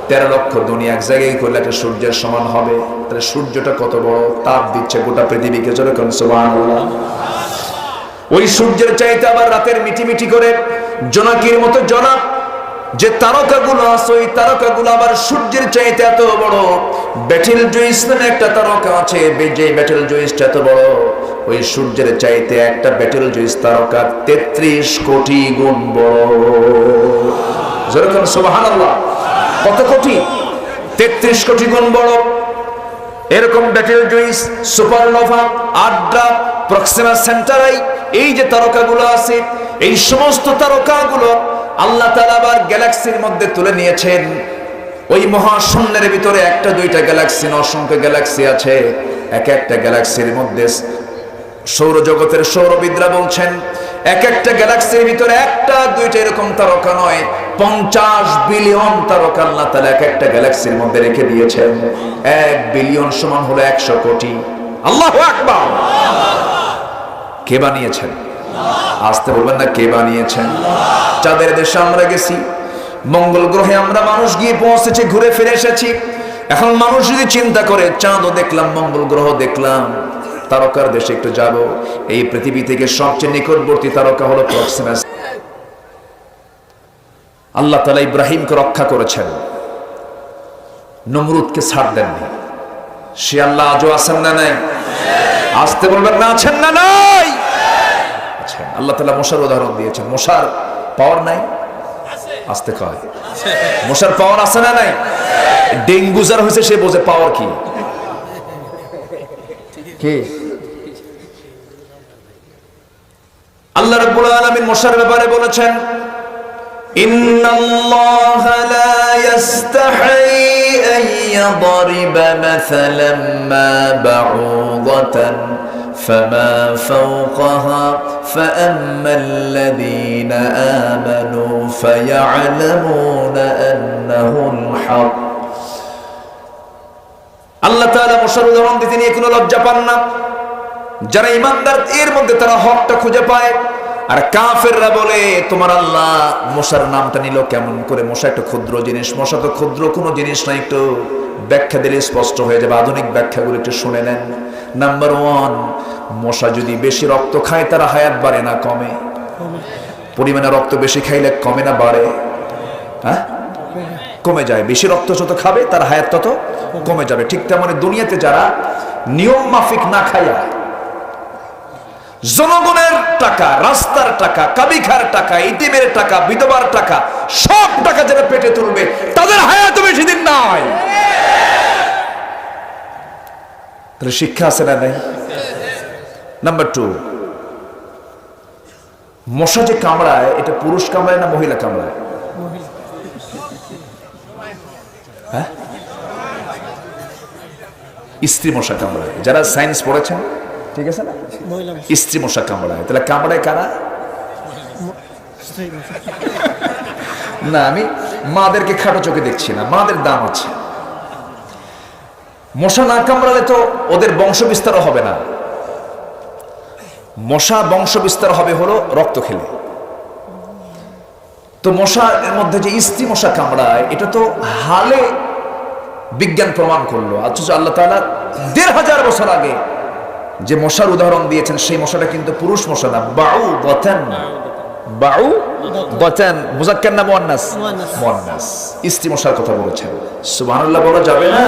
13 লক্ষ দুনিয়া এক জায়গায় করলে একটা সূর্যের সমান হবে। তাহলে সূর্যটা কত বড়, তাপ দিচ্ছে গোটা পৃথিবীকে। যেরকম সুবহানাল্লাহ। ওই সূর্যের চাইতে আবার রাতের মিটিমিটি করে জোনাকির মতো জোনাক যে তারকাগুলো আছে, ওই তারকাগুলো আবার সূর্যের চাইতে এত বড়। ব্যাটেল জুইস নামে একটা তারকা আছে, যে ব্যাটেল জুইসটা এত বড়, ওই সূর্যের চাইতে একটা ব্যাটেল জুইস তারকা 33 কোটি গুণ বড়। যেরকম সুবহানাল্লাহ। কত কোটি? 33 কোটি গুণ বড়। এরকম battle juice, supernova, আড্রা, Proxima Centauri, এই যে তারকাগুলো আছে, এই সমস্ত তারকাগুলো আল্লাহ তাআলা আবার গ্যালাক্সির মধ্যে তুলে নিয়েছেন। ওই মহাশূন্যের ভিতরে একটা দুইটা গ্যালাক্সি, অসংখ্য গ্যালাক্সি আছে। এক একটা গ্যালাক্সির মধ্যে সৌরজগতের সৌরবিদরা বলছেন এক একটা গ্যালাক্সির ভিতরে একটা দুইটা এরকম তারকা নয়, 50 বিলিয়ন তারকা আল্লাহ তাআলা এক একটা গ্যালাক্সির মধ্যে রেখে দিয়েছেন। 1 বিলিয়ন সমান হলো 100 কোটি। আল্লাহু আকবার। কে বানিয়েছেন? আসতে বলবেন না, কে বানিয়েছেন? চাঁদের দেশে আমরা গেছি, মঙ্গল গ্রহে আমরা মানুষ গিয়ে পৌঁছেছি, ঘুরে ফিরে এসেছি। এখন মানুষ যদি চিন্তা করে চাঁদও দেখলাম, মঙ্গল গ্রহ দেখলাম, তারকার দেশে একটু যাব। এই পৃথিবী থেকে সবচেয়ে নিকটবর্তী তারকা হলো প্রক্সিমা। আল্লাহ তাআলা ইব্রাহিমকে রক্ষা করেছেন, নমরুদকে ছাড় দেননি। সে আল্লাহ আজও আছেন না নাই? আসতে বলবেন না, আছেন না নাই? আছেন। আল্লাহ তাআলা মশার উদাহরণ দিয়েছেন। মশার পাওয়ার নাই? আসতে কয় মশার পাওয়ার আছে না নাই? ডেঙ্গু যার হয়েছে সে বোঝে পাওয়ার কি। কি আল্লাহ রাব্বুল আলামিন মশার ব্যাপারে বলেছেন, ইন্নাল্লাহা লা ইস্তাহি আন ইয়াদরিবা মাসালান মা বাউদাতান ফামা ফাওকাহা ফাআম্মাল লাযীনা আমানু ফায়া'লামুনা আন্নাহুল হক। আল্লাহ তাআলা মশার উদাহরণ দিতে নিয়ে কোনো লজ্জা পান না। যারা ঈমানদার এর মধ্যে তারা হকটা খুঁজে পায়। আর কাফেররা বলে তোমার আল্লাহ মশার নামটা নিল কেমন করে? মশা একটা ক্ষুদ্র জিনিস। মশা তো ক্ষুদ্র কোনো জিনিস না, একটু ব্যাখ্যা দিলে স্পষ্ট হয়ে যাবে। আধুনিক ব্যাখ্যাগুলো একটু শুনে নেন। নাম্বার 1, মশা যদি বেশি রক্ত খায় তার হায়াত বাড়ে না কমে? পরিমাণে রক্ত বেশি খাইলে কমে না বাড়ে? হ্যাঁ, কমে যায়। বেশি রক্ত যত খাবে তার হায়াত তত কমে যাবে। ঠিক তেমনি দুনিয়াতে যারা নিয়ম মাফিক না খায়া জনগণের টাকা, রাস্তার টাকা, কাবিখার টাকা, ইতিমের টাকা, বিধবার টাকা, সব টাকা যারা পেটে তুলবে তাদের হায়াত বেশি দিন নয়। তাহলে শিক্ষা আছে না নাই? নাম্বার 2, মশা যে কামড়ায় এটা পুরুষ কামড়ায় না মহিলা কামড়ায়? হ্যাঁ, স্ত্রী মশা কামড়ায়। যারা সায়েন্স পড়েছেন ঠিক আছে না, স্ত্রী মশা কামড়ায়। তাহলে কামড়ায় কারা? না, আমি মাদেরকে খাটো চোখে দেখছি না, মাদের দাম আছে। মশা না কামড়ালে তো ওদের বংশ বিস্তার হবে না। মশা বংশ বিস্তার হবে হলো রক্ত খেলে। তো মশা এর মধ্যে যে স্ত্রী মশা কামড়ায় এটা তো হালে বিজ্ঞান প্রমাণ করলো। অথচ আল্লাহ তাআলা ১৫০০ বছর আগে যে মশার উদাহরণ দিয়েছেন সেই মশাটা কিন্তু পুরুষ মশা না, বাউদাতান। বাউদাতান মুযাক্কার না মুয়ান্নাস? মুয়ান্নাস। স্ত্রী মশার কথা বলেছেন। সুবহানাল্লাহ বলা যাবে না?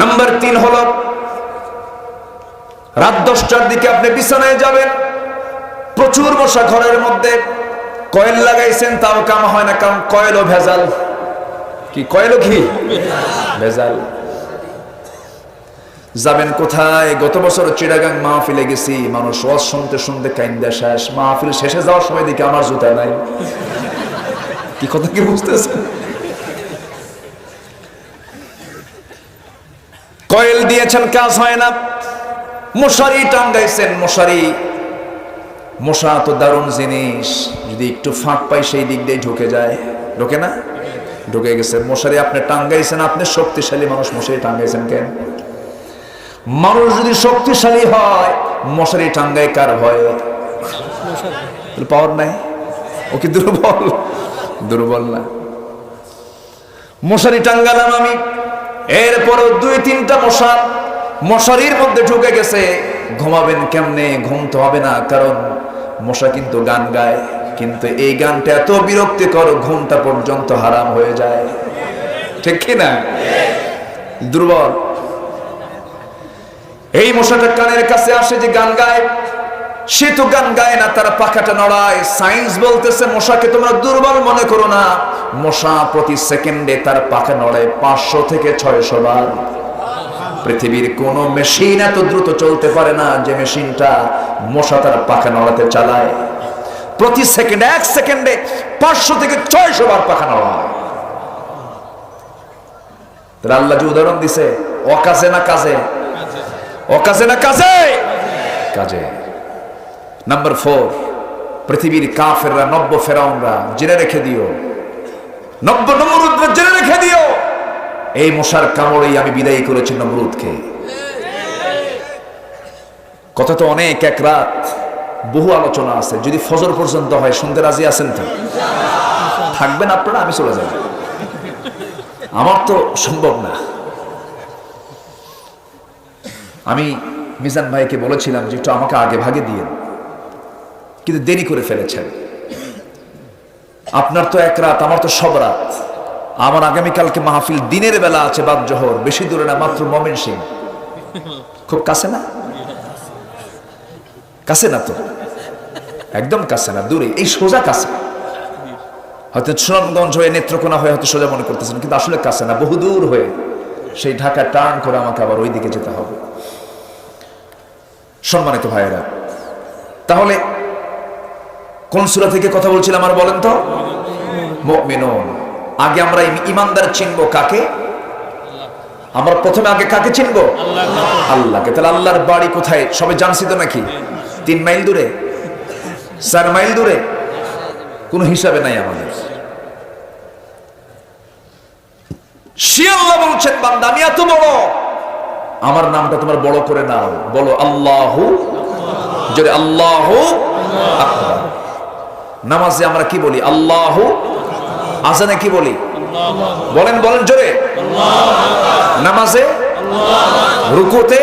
নাম্বার 3 হলো রাত 10টার দিকে আপনি বিছানায় যাবেন, প্রচুর মশা ঘরের মধ্যে। কয়েল লাগাইছেন তাও কাম হয় না, কারণ কয়েলও ভেজাল। কি কয়েলও কি ভেজাল? যাবেন কোথায়? গত বছর চিটাগাং মাহফিলে গেছি, মানুষ ওয়াজ শুনতে শুনতে কাইন্দা শেষ। মাহফিল শেষে যাওয়ার সময় দেখি আমার জুতা নাই। কি কথা কি বুঝতেছেন? কয়েল দিয়েছেন, কাজ হয় না। মশারি টাঙ্গাইছেন, মশারি, মশা তো দারুণ জিনিস, যদি একটু ফাঁক পাই সেই দিক দিয়ে ঢুকে যায়, ঢোকে না? ঢুকে গেছে। মশারি আপনি টাঙ্গাইছেন, আপনি শক্তিশালী মানুষ, মশারি টাঙ্গাইছেন কেন? মানুষ যদি শক্তিশালী হয় মশারি টাঙ্গায় কার ভয়? পাওয়ার নাই, ও কি দুর্বল? দুর্বল না। মশারি টাঙ্গালাম আমি, এরপরও 2-3টা মশা মশারির মধ্যে ঢুকে গেছে। ঘুমাবেন কেমনে? ঘুম তো হবে না, কারণ মশা কিন্তু গান গায়, কিন্তু এই গানটা এত বিরক্তিকর ঘুমটা পর্যন্ত হারাম হয়ে যায়, ঠিক কিনা? দুর্বল। এই মশাটা কানের কাছে আসে যে গান গায়, সে তো গান গায় না, তার পাখাটা নড়ায়। সায়েন্স বলতেছে মশাকে তোমরা দুর্বল মনে করো না, মশা প্রতি সেকেন্ডে তার পাখা নড়ে 500 থেকে 600 বার। পৃথিবীর কোন মেশিন এত দ্রুত চলতে পারে না যে মেশিনটা মশা তার পাখা নড়াতে চালায়। প্রতি সেকেন্ডে, 1 সেকেন্ডে 500 থেকে 600 বার পাখা নড়ায়। তাহলে আল্লাহ যে উদাহরণ দিছে, অকাজে না কাজে? অকাজে না কাজে? কাজে। নাম্বার 4, পৃথিবীর কাফেররা, নব্য ফেরাউনরা, জেনে রেখে দিও, নব্য নমরুদরা জেনে রেখে দিও, এই মশার কামড়েই আমি বিদায় করেছি নমরুদকে। কথা তো অনেক, এক রাত, বহু আলোচনা আছে। যদি ফজর পর্যন্ত হয় শুনতে রাজি আছেন তো? থাকবেন আপনারা, আমি চলে যাব, আমার তো সম্ভব না। আমি মিজান ভাইকে বলেছিলাম যে একটু আমাকে আগে ভাগে দিয়ে, কিন্তু দেরি করে ফেলেছেন। আপনার তো এক রাত, আমার তো সব রাত। আমার আগামীকালকে মাহফিল দিনের বেলা আছে, বাদ জোহর, বেশি দূরে না, মাত্র ময়মনসিংহ, খুব কাছে না? কাছে না তো, একদম কাছে না, দূরে, এই সোজা কাছে। হয়তো সুনামগঞ্জ হয়ে, নেত্রকোনা হয়ে হয়তো সোজা মনে করতেছেন, কিন্তু আসলে কাছে না, বহু দূর হয়ে সেই ঢাকা টার্ন করে আমাকে আবার ওই দিকে যেতে হবে। সম্মানিত ভাইয়েরা, তাহলে কোন সূরা থেকে কথা বলছিলাম আর বলেন তো? মুমিনুন। আগে আমরা ইমানদার চিনবো কাকে? আমরা প্রথমে আগে কাকে চিনবো? আল্লাহকে। তাহলে আল্লাহর বাড়ি কোথায় সবাই জানছি তো নাকি? 3 মাইল দূরে, 4 মাইল দূরে, কোনো হিসাবে নাই আমাদের। সে আল্লাহ বলছেন, বান্দা আমি এত বড়, আমার নামটা তোমার বড় করে নাও, বলো আল্লাহু, জোরে আল্লাহু আকবার। নামাজে আমরা কি বলি? আল্লাহু। আজানে কি বলি? বলেন বলেন জোরে। নামাজে, রুকুতে,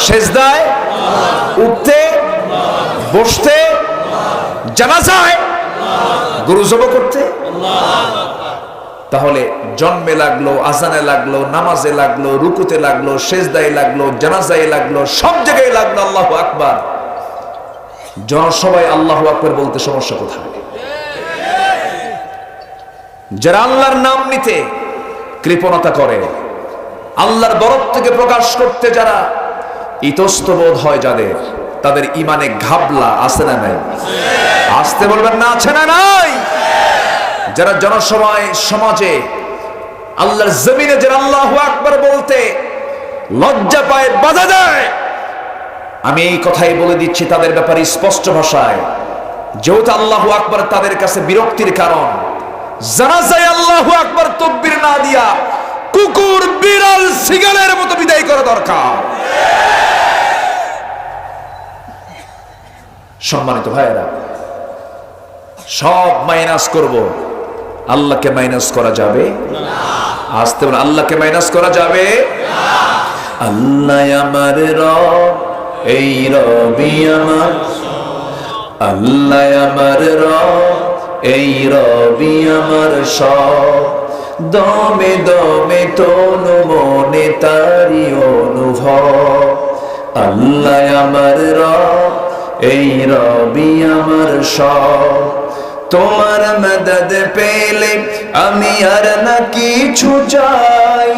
সেজদায়, উঠতে, বসতে, জানাজায়, গরু জবাই করতে। তাহলে জন্মে লাগলো, আজানে লাগলো, নামাজে লাগলো, রুকুতে লাগলো, সেজদায় লাগলো, জানাজায় লাগলো, সব জায়গায় লাগলো আল্লাহু আকবার। জনসভায় আল্লাহু আকবার বলতে সমস্যা কোথায়? যারা আল্লাহর নাম নিতে কৃপণতা করে, আল্লাহর বরত্বকে প্রকাশ করতে যারা ইতস্তবোধ হয়, যাদের, তাদের ইমানে ঘাবলা আছে না নাই? আসতে বলবেন না, আছে না নাই? যারা জনসভায়, সমাজে, আল্লাহর জমিনে যারা আল্লাহু আকবার বলতে লজ্জা পায়, বাধা দেয়, আমি এই কথাই বলে দিচ্ছি তাদের ব্যাপারে স্পষ্ট ভাষায়, যেহেতু আল্লাহু আকবার তাদের কাছে বিরক্তির কারণ, জানাজায় আল্লাহু আকবার তাকবীর না দিয়া কুকুর, বিড়াল, সিগালের মতো বিদায় করা দরকার। সম্মানিত ভাইয়েরা, সব মাইনাস করব, আল্লাহকে মাইনাস করা যাবে না। আসতে বলে, আল্লাহকে মাইনাস করা যাবে না। আল্লাহ আমার রব, এই রবি আমার, আল্লাহ আমার রব, এই রবি আমার সব, দমে দমে তনু মনে তারি অনুভব। আল্লাহ আমার রব, এই রবি আমার সব, তোমার মদদ পেলে আমি আর না কিছু চাই,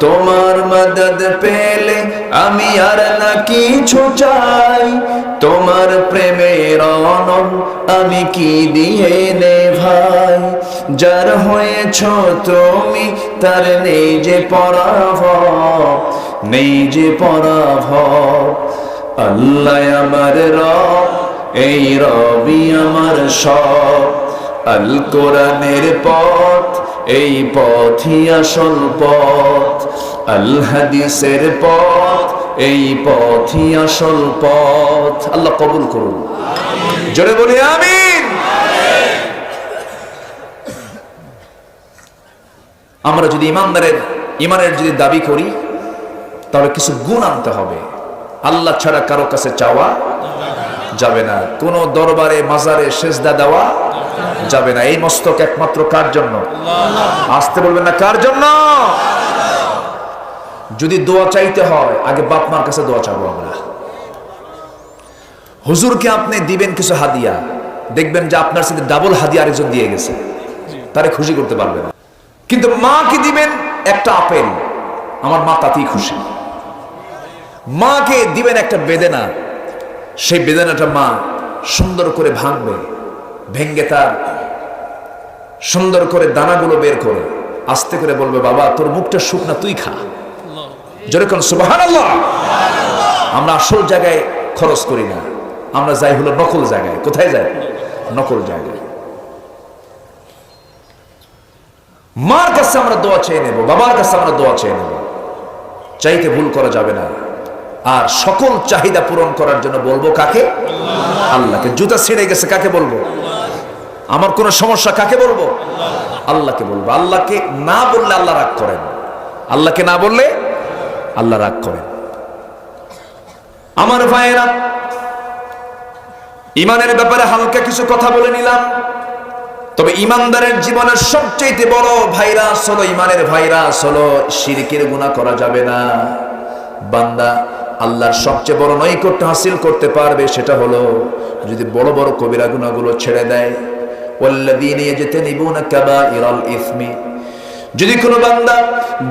তোমার মদদ পেলে আমি আর না কিছু চাই, তোমার প্রেমের অনল আমি কি দিয়ে নে ভাই, যার হয়েছ তুমি তার নেই যে পরাভব, নেই যে পরাভব। আল্লাহ আমার রব, এই রবি আমার সব। আল কোরআনের পথ, এই পথই আসল পথ। আল হাদিসের পথ, এই পথই আসল পথ। আল্লাহ কবুল করুন, জোরে বলি আমিন। আমরা যদি ইমানের যদি দাবি করি, তাহলে কিছু গুণ আনতে হবে। আল্লাহ ছাড়া কারো কাছে চাওয়া যাবে না, কোন দরবারে মাজারে সেজদা দেওয়া যাবে না। এই মস্তক একমাত্র কার জন্য? আসতে বলবেন না, কার জন্য? যদি দোয়া চাইতে হয়, আগে বাপ মার কাছে দোয়া চাবো আমরা। হুজুরকে আপনি দিবেন কিছু হাদিয়া, দেখবেন যে আপনার সাথে ডাবল হাদিয়া আরেকজন দিয়ে গেছে, তারে খুশি করতে পারবেন। কিন্তু মাকে দিবেন একটা আপেল, আমার মা তাতেই খুশি। মাকে দিবেন একটা বেদনা, সেই বেদনাটা মা সুন্দর করে ভাঙবে, ভেঙ্গে তার সুন্দর করে দানাগুলো বের করে আস্তে করে বলবে, বাবা তোর মুখটা শুকনা, তুই খা। যেরকম সুবহানাল্লাহ। আমরা আসল জায়গায় খরচ করি না, আমরা যাই হলো নকল জায়গায়। কোথায় যাই? নকল জায়গায়। মার কাছে আমরা দোয়া চেয়ে নেব, বাবার কাছে আমরা দোয়া চেয়ে নেব, চাইতে ভুল করা যাবে না। আর সকল চাহিদা পূরণ করার জন্য বলবো কাকে? আল্লাহকে। জুতা ছিঁড়ে গেছে, কাকে বলবো? আমার কোনো সমস্যা, কাকে বলবো? আল্লাহকে বলবো। আল্লাহকে না বললে আল্লাহ রাগ করেন, আল্লাহকে না বললে আল্লাহ রাগ করেন। আমার ভাইয়েরা, ইমানের ব্যাপারে হালকা কিছু কথা বলে নিলাম, তবে ইমানদারের জীবনের সবচেয়ে বড় ভাইরাস হলো, ইমানের ভাইরাস হলো শিরকের গুনাহ করা যাবে না। বান্দা আল্লাহর সবচেয়ে বড় নৈকট্য হাসিল করতে পারবে, সেটা হলো যদি বড় বড় কবিরা গুনাহগুলো ছেড়ে দেয়। ওয়াল্লাযীনা ইয়াজতানিবুনা কাবাইরাল ইসমি, যদি কোনো বান্দা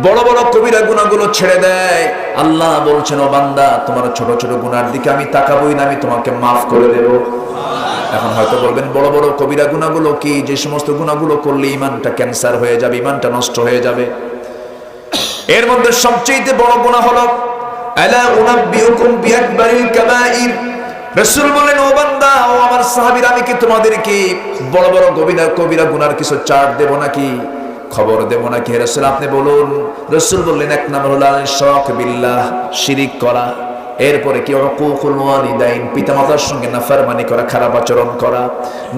বড় বড় কবিরা গুনাহগুলো ছেড়ে দেয়, আল্লাহ বলছেন, ও বান্দা তোমার ছোট ছোট গুনার দিকে আমি তাকাবই না, আমি তোমাকে মাফ করে দেব। এখন হয়তো বলবেন, বড় বড় কবিরা গুনাহগুলো কি? যে সমস্ত গুনাহগুলো করলে ইমানটা ক্যান্সার হয়ে যাবে, ইমানটা নষ্ট হয়ে যাবে। এর মধ্যে সবচেয়ে বড় গুনাহ হলো আলা উনাব্বিউকুম বিআকবারিল কাবাইর। রাসূল বলেন, ও বান্দা, ও আমার সাহাবীরা, আমি কি তোমাদেরকে বড় বড় কবিরা গুনার কিছু চার্ট দেব নাকি, খবর দেব নাকি? রাসূল আপনি বলুন। রাসূল বললেন, এক নাম্বার হলো আল-ইশরাক বিল্লাহ, শিরিক করা। এরপরে কি? উকুকুল ওয়ালিদাইন, পিতামাতার সঙ্গে নাফরমানি করা, খারাপ আচরণ করা।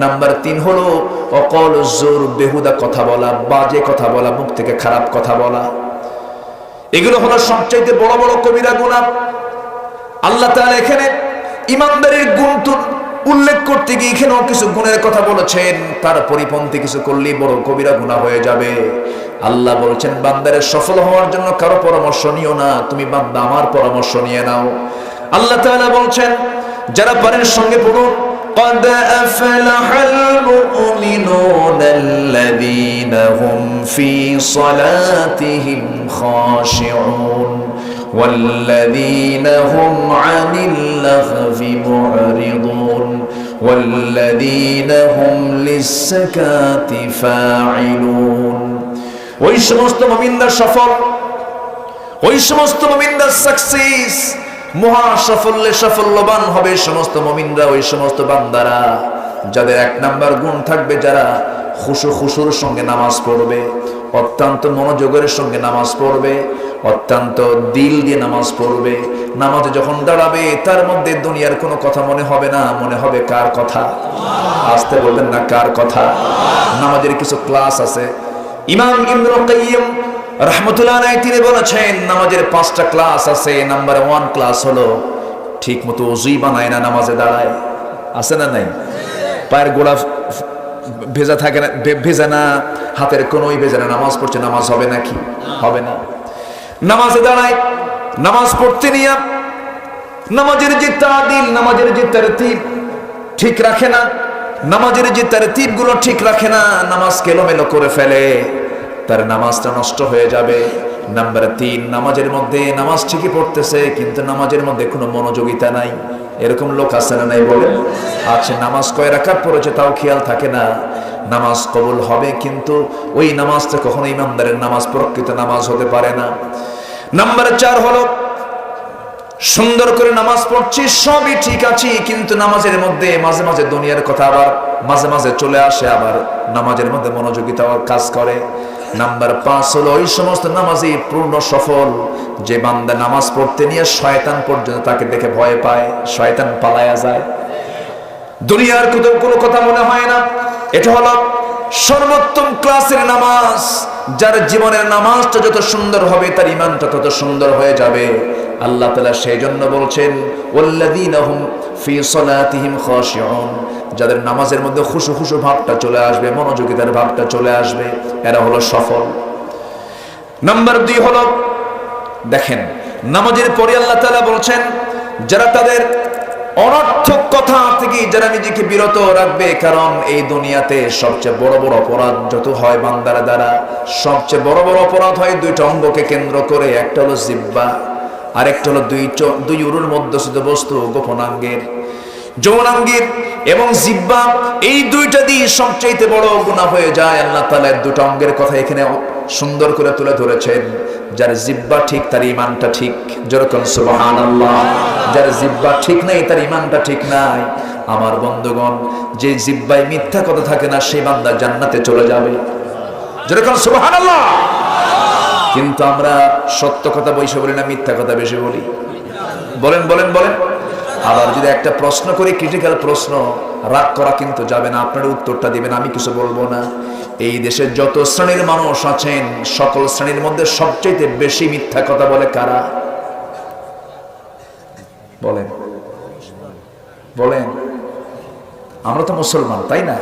নাম্বার 3 হলো ওয়াকালুজ জুর, বেহুদা কথা বলা, বাজে কথা বলা, মুখ থেকে খারাপ কথা বলা। এগুলো হলো সবচেয়ে বড় বড় কবিরা গুনাহ। আল্লাহ তাআলা এখানে ইমানদারের গুণ উল্লেখ করতে গিয়ে এখানেও কিছু গুণের কথা বলেছেন, তার পরিপন্থী কিছু করলেই বড় কবিরা গুনাহ হয়ে যাবে। আল্লাহ বলছেন, বান্দারের সফল হওয়ার জন্য কারো পরামর্শ নিও না, তুমি বান্দা আমার পরামর্শ নিয়ে নাও। আল্লাহ তাআলা বলছেন, যারা পারেন সঙ্গে পড়ুন, قد أفلح المؤمنون الذين هم في صلاتهم خاشعون والذين هم عن اللغو معرضون والذين هم للزكاة فاعلون। ওই সমস্ত মুমিনরা সফল, ওই সমস্ত মুমিনরা সাকসেস, মহা সাফল্যে সাফল্যবান হবে সমস্ত মুমিনরা, ওই সমস্ত বান্দারা যাদের এক নাম্বার গুণ থাকবে, যারা খুশুর সঙ্গে নামাজ পড়বে, অত্যন্ত মনোযোগের সঙ্গে নামাজ পড়বে, অত্যন্ত দিল দিয়ে নামাজ পড়বে। নামাজে যখন দাঁড়াবে তার মধ্যে দুনিয়ার কোনো কথা মনে হবে না, মনে হবে কার কথা? আসতে বলবেন না, কার কথা? নামাজের কিছু ক্লাস আছে। ইমাম ইবনুল কাইয়্যিম রাহমাতুল্লাহ আলাইহি তিনি বলেছেন, নামাজের 5টা ক্লাস আছে। নাম্বার 1 ক্লাস হলো ঠিক মতো ওযুই বানায় না, নামাজে দাঁড়ায়। আছে না নাই? পায়ের গোড়া ভেজা থাকে না, ভেজা না, হাতের কোনোই ভেজা না, নামাজ পড়ছে, নামাজ হবে নাকি? হবে না। নামাজে দাঁড়ায়, নামাজ পড়তে নিয়ে নামাজের যে তাদিল, নামাজের যে তারতিব ঠিক রাখে না, নামাজের যে তারতিব গুলো ঠিক রাখে না, নামাজকে এলোমেলো করে ফেলে, তার নামাজটা নষ্ট হয়ে যাবে। নাম্বার 3, নামাজের মধ্যে নামাজ ঠিকই পড়তেছে কিন্তু নামাজের মধ্যে কোনো মনোযোগিতা নাই। এরকম লোক আছে না নাই? বলে আছে। নামাজ কয় রাকাত পড়েছে তাও খেয়াল থাকে না। নামাজ কবুল হবে কিন্তু ওই নামাজটা কখনো ইমানদারের নামাজ, প্রকৃত নামাজ হতে পারে না। নাম্বার 4 হলো সুন্দর করে নামাজ পড়ছি, সবই ঠিক আছে, কিন্তু নামাজের মধ্যে মাঝে মাঝে দুনিয়ার কথা আবার মাঝে মাঝে চলে আসে, আবার নামাজের মধ্যে মনোযোগিতা কাজ করে। নাম্বার 5 হলো ওই সমস্ত নামাজি পূর্ণ সফল যে বান্দা নামাজ পড়তে নিয়ে শয়তান পর্যন্ত তাকে দেখে ভয় পায়, শয়তান পালায়া যায়, দুনিয়ার কোনো কথা মনে হয় না। এটা হলো সর্বোত্তম ক্লাসের নামাজ। যার জীবনের নামাজটা যত সুন্দর হবে তার ঈমানটা তত সুন্দর হয়ে যাবে। আল্লাহ তাআলা সেই জন্য বলছেন ওয়াল্লাযীনা হুম ফি সালাতিহিম খাশিউন, যাদের নামাজের মধ্যে খুশু খুশু ভাবটা চলে আসবে, মনোযোগিতার ভাবটা চলে আসবে, এরা হলো সফল। নাম্বার 2 হলো, দেখেন নামাজের পরে আল্লাহ তাআলা বলছেন যারা তাদের অনর্থক কথা থেকে যারা নিজেকে বিরত রাখবে, কারণ এই দুনিয়াতে সবচেয়ে বড় বড় অপরাধ যত হয় বান্দার দ্বারা, সবচেয়ে বড় বড় অপরাধ হয় দুইটা অঙ্গকে কেন্দ্র করে। একটা হলো জিহ্বা, আর একটা হলো দুই উরুর মধ্যস্থিত বস্তু গোপনাঙ্গের, যৌনাঙ্গের এবং জিহ্বা, এই দুইটা দিয়ে সবচেয়ে বড় গুনাহ হয়ে যায়। আল্লাহ তাআলা দুটো অঙ্গের কথা এখানে সুন্দর করে তুলে ধরেছেন। যার জিহ্বা ঠিক তার ঈমানটা ঠিক, যেরকম সুবহানাল্লাহ। যার জিহ্বা ঠিক নাই তার ঈমানটা ঠিক নাই। আমার বন্ধুগণ, যে জিহ্বায় মিথ্যা কথা থাকে না সেই বান্দা জান্নাতে চলে যাবে, যেরকম সুবহানাল্লাহ। কিন্তু আমরা সত্য কথা বেশি বলি না মিথ্যা কথা বেশি বলি? বলেন বলেন বলেন। আবার যদি একটা প্রশ্ন করি, ক্রিটিক্যাল প্রশ্ন, রাগ করা কিন্তু যাবে না, আপনার উত্তরটা দিবেন, আমি কিছু বলবো না। এই দেশের যত শ্রেণীর মানুষ আছেন সকল শ্রেণীর মধ্যে সবচেয়ে বেশি মিথ্যা কথা বলে কারা? বলেন বলেন। আমরা তো মুসলমান, তাই না?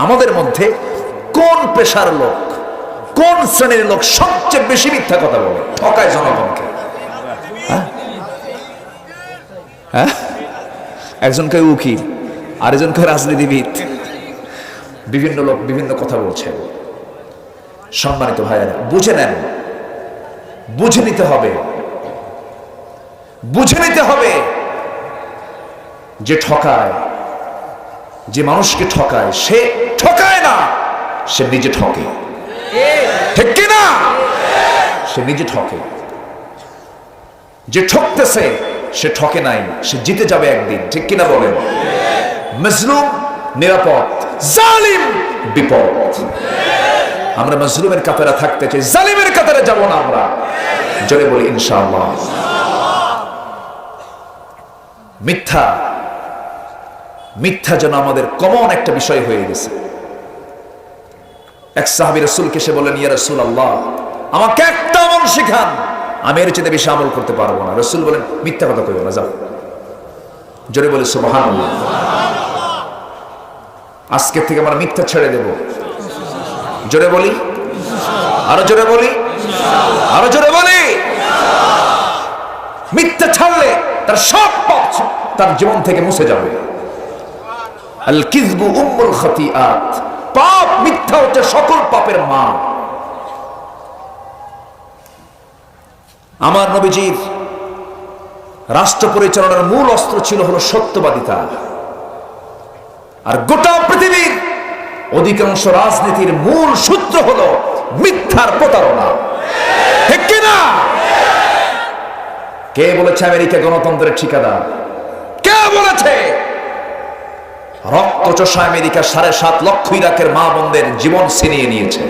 আমাদের মধ্যে কোন পেশার লোক, কোন শ্রেণীর লোক সবচেয়ে বেশি মিথ্যা কথা বলে, ঠকায় জনগণকে? হ্যাঁ, একজনকে উকিল, আরেকজনকে রাজনীতিবিদ, বিভিন্ন লোক বিভিন্ন কথা বলছেন। সম্মানিত ভাইয়েরা, বুঝে নেন, বুঝে নিতে হবে, বুঝে নিতে হবে। যে ঠকায়, যে মানুষকে ঠকায়, সে ঠকায় না, সে নিজে ঠকে, ঠিক কিনা? সে নিজে ঠকে। যে ঠকতেছে সে ঠকে নাই, সে জিতে যাবে একদিন, ঠিক কিনা বলেন? মজলুম নিরাপদ, জালিম বিপদ। আমরা মজলুমের কাতারে থাকতে চাই, জালিমের কাতারে যাব না আমরা। জোরে বলি ইনশাআল্লাহ। মিথ্যা, মিথ্যা যেন আমাদের কমন একটা বিষয় হয়ে গেছে। এক সাহাবী রাসূলকে সে বলেন, ইয়া রাসূলুল্লাহ, আমাকে একটা আমল শিখান, আমি এর চেয়ে বেশি আমল করতে পারবো না। রাসূল বলেন, মিথ্যা কথা কইও না, যাও। জোরে বলি সুবহানাল্লাহ। আজকে থেকে আমরা মিথ্যা ছেড়ে দেব। জোরে বলি, আরো জোরে বলি, আরো জোরে বলি। মিথ্যা ছাড়লে তার সব পাপ তার জীবন থেকে মুছে যাবে। আল কিযবু উম্মুল খাতিআত, পাপ, মিথ্যা হচ্ছে সকল পাপের মা। আমার নবীজির রাষ্ট্র পরিচালনার মূল অস্ত্র ছিল হলো সত্যবাদিতা। আর গোটা পৃথিবীর অধিকাংশ রাজনীতির মূল সূত্র হলো মিথ্যার প্রতারণা, ঠিক কিনা? কে বলেছে আমেরিকা গণতন্ত্রের ঠিকাদার? কে বলেছে? রক্তচোষা আমেরিকা 7.5 লক্ষ ইরাকের মা বোনদের জীবন ছিনিয়ে নিয়েছে।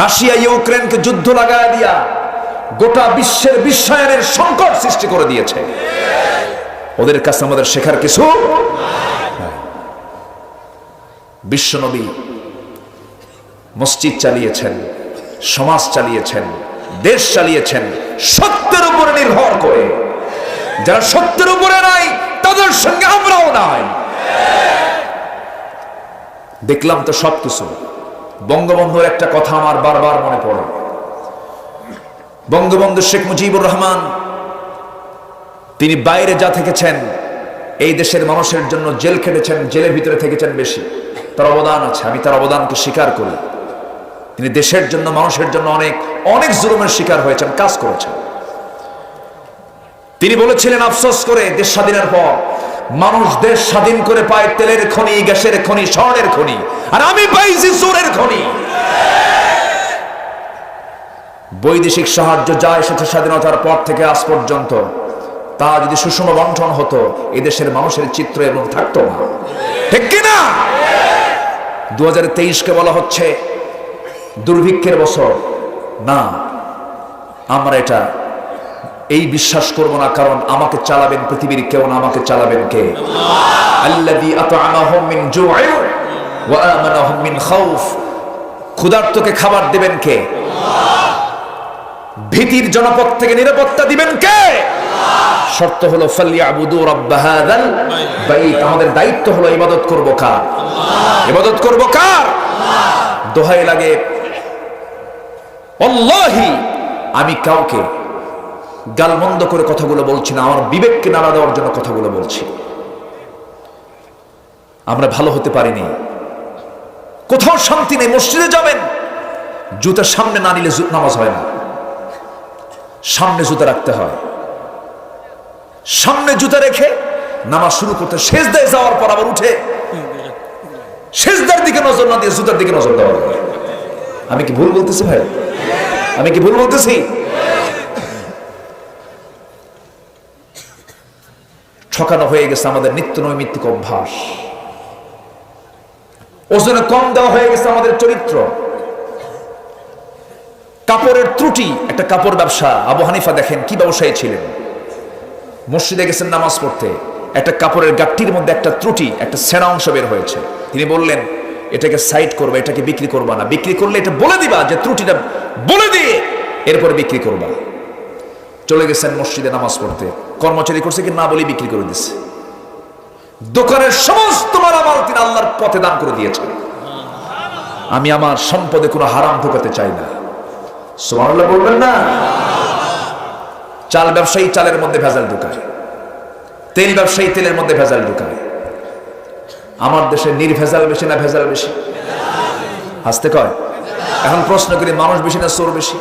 রাশিয়া ইউক্রেনকে যুদ্ধ লাগায় দিয়া গোটা বিশ্বের বিশ্বায়নের সংকট সৃষ্টি করে দিয়েছে। ওদের কাছে আমাদের শেখার কিছু। বিশ্বনবী মসজিদ চালিয়েছেন, সমাজ চালিয়েছেন, দেশ চালিয়েছেন সত্যের উপরে নির্ভর করে। যারা সত্যের উপরে নাই তাদের সঙ্গে আমরাও নাই। দেখলাম তো সবকিছু। বঙ্গবন্ধুর একটা কথা আমার বারবার মনে পড়ে। বঙ্গবন্ধু শেখ মুজিবুর রহমান, তিনি বাইরে যা থেকেছেন, এই দেশের মানুষের জন্য জেল খেটেছেন, জেলের ভিতরে থেকেছেন বেশি, তার অবদান আছে, আমি তার অবদানকে স্বীকার করি। তিনি দেশের জন্য, মানুষের জন্য অনেক অনেক জুলুমের শিকার হয়েছেন, কাজ করেছেন। তিনি বলেছিলেন আফসোস করে, দেশ স্বাধীনের পর মানুষ দেশ স্বাধীন করে পায় তেলের খনি, গ্যাসের খনি, স্বর্ণের খনি, আর আমি পাইছি চোরের খনি। বৈদেশিক সাহায্য যা এসেছে স্বাধীনতার পর থেকে আজ পর্যন্ত, তা যদি সুষম বন্টন হতো এদেশের মানুষের চিত্র এবং থাকতো না, ঠিক কিনা? 2023-কে বলা হচ্ছে দুর্ভিক্ষের বছর। না, আমরা এটা এই বিশ্বাস করব না, কারণ আমাকে চালাবেন পৃথিবীর কেউ না, আমাকে চালাবেন কে? আল্লাযী আত'আমাহুম মিন জু'ইন ওয়া আমানাহুম মিন খাউফ। ক্ষুধার্তকে খাবার দিবেন কে? ভীতির জনপদ থেকে নিরাপত্তা দিবেন কে? শর্ত হলো ফালইয়াবুদু রাব্ব হাযাল বাইত। আমাদের দায়িত্ব হলো ইবাদত করব কার? ইবাদত করব কার? দোহাই লাগে আল্লাহি, আমি কাউকে গালমন্দ করে কথাগুলো বলছি না, আমার বিবেককে নাড়া দেওয়ার জন্য কথাগুলো বলছি। আমরা ভালো হতে পারিনি, কোথাও শান্তি নেই। মসজিদে যাবেন, জুতা সামনে না নিলে নামাজ হয় না, সামনে জুতা রাখতে হয়। সামনে জুতা রেখে নামাজ শুরু করতে, সেজদায় যাওয়ার পর আবার উঠে সেজদার দিকে নজর না দিয়ে জুতার দিকে নজর দেওয়া হয়। আমি কি ভুল বলতেছি ভাই? আমি কি ভুল বলতেছি? ঠকানো হয়ে গেছে আমাদের নিত্য নৈমিত্তিক অভ্যাস। ওজনে কম দেওয়া হয়ে গেছে আমাদের চরিত্র। কাপড়ের ত্রুটি, একটা কাপড় ব্যবসা। আবু হানিফা দেখেন কি ব্যবসায়ী ছিলেন। মসজিদে গেছেন নামাজ পড়তে, একটা কাপড়ের গাঁটটির মধ্যে একটা ত্রুটি, একটা ছেঁড়া অংশ বের হয়েছে। তিনি বললেন এটাকে সাইড করবা, এটাকে বিক্রি করবা না, বিক্রি করলে এটা বলে দিবা যে ত্রুটিটা বলে দিয়ে এরপরে বিক্রি করবা। চলে গেছেন মসজিদে নামাজ পড়তে, কর্মচারী করছে কি না বলে বিক্রি করে দিচ্ছে। দোকানের সমস্ত মালামাল তিনি আল্লাহর পথে দান করে দিয়েছেন। আমি আমার সম্পদে কোনো হারাম ঢোকাতে চাই না, সুবহানাল্লাহ বলবেন না? চাল ব্যবসায়ী চালের মধ্যে ভেজাল ঢুকায়, তেল ব্যবসায়ী তেলের মধ্যে ভেজাল ঢুকায়। আমার দেশে নির্ভেজাল বেশি না ভেজাল বেশি? হাসতে কয়। এখন প্রশ্ন করি, মানুষ বেশি না চোর বেশি?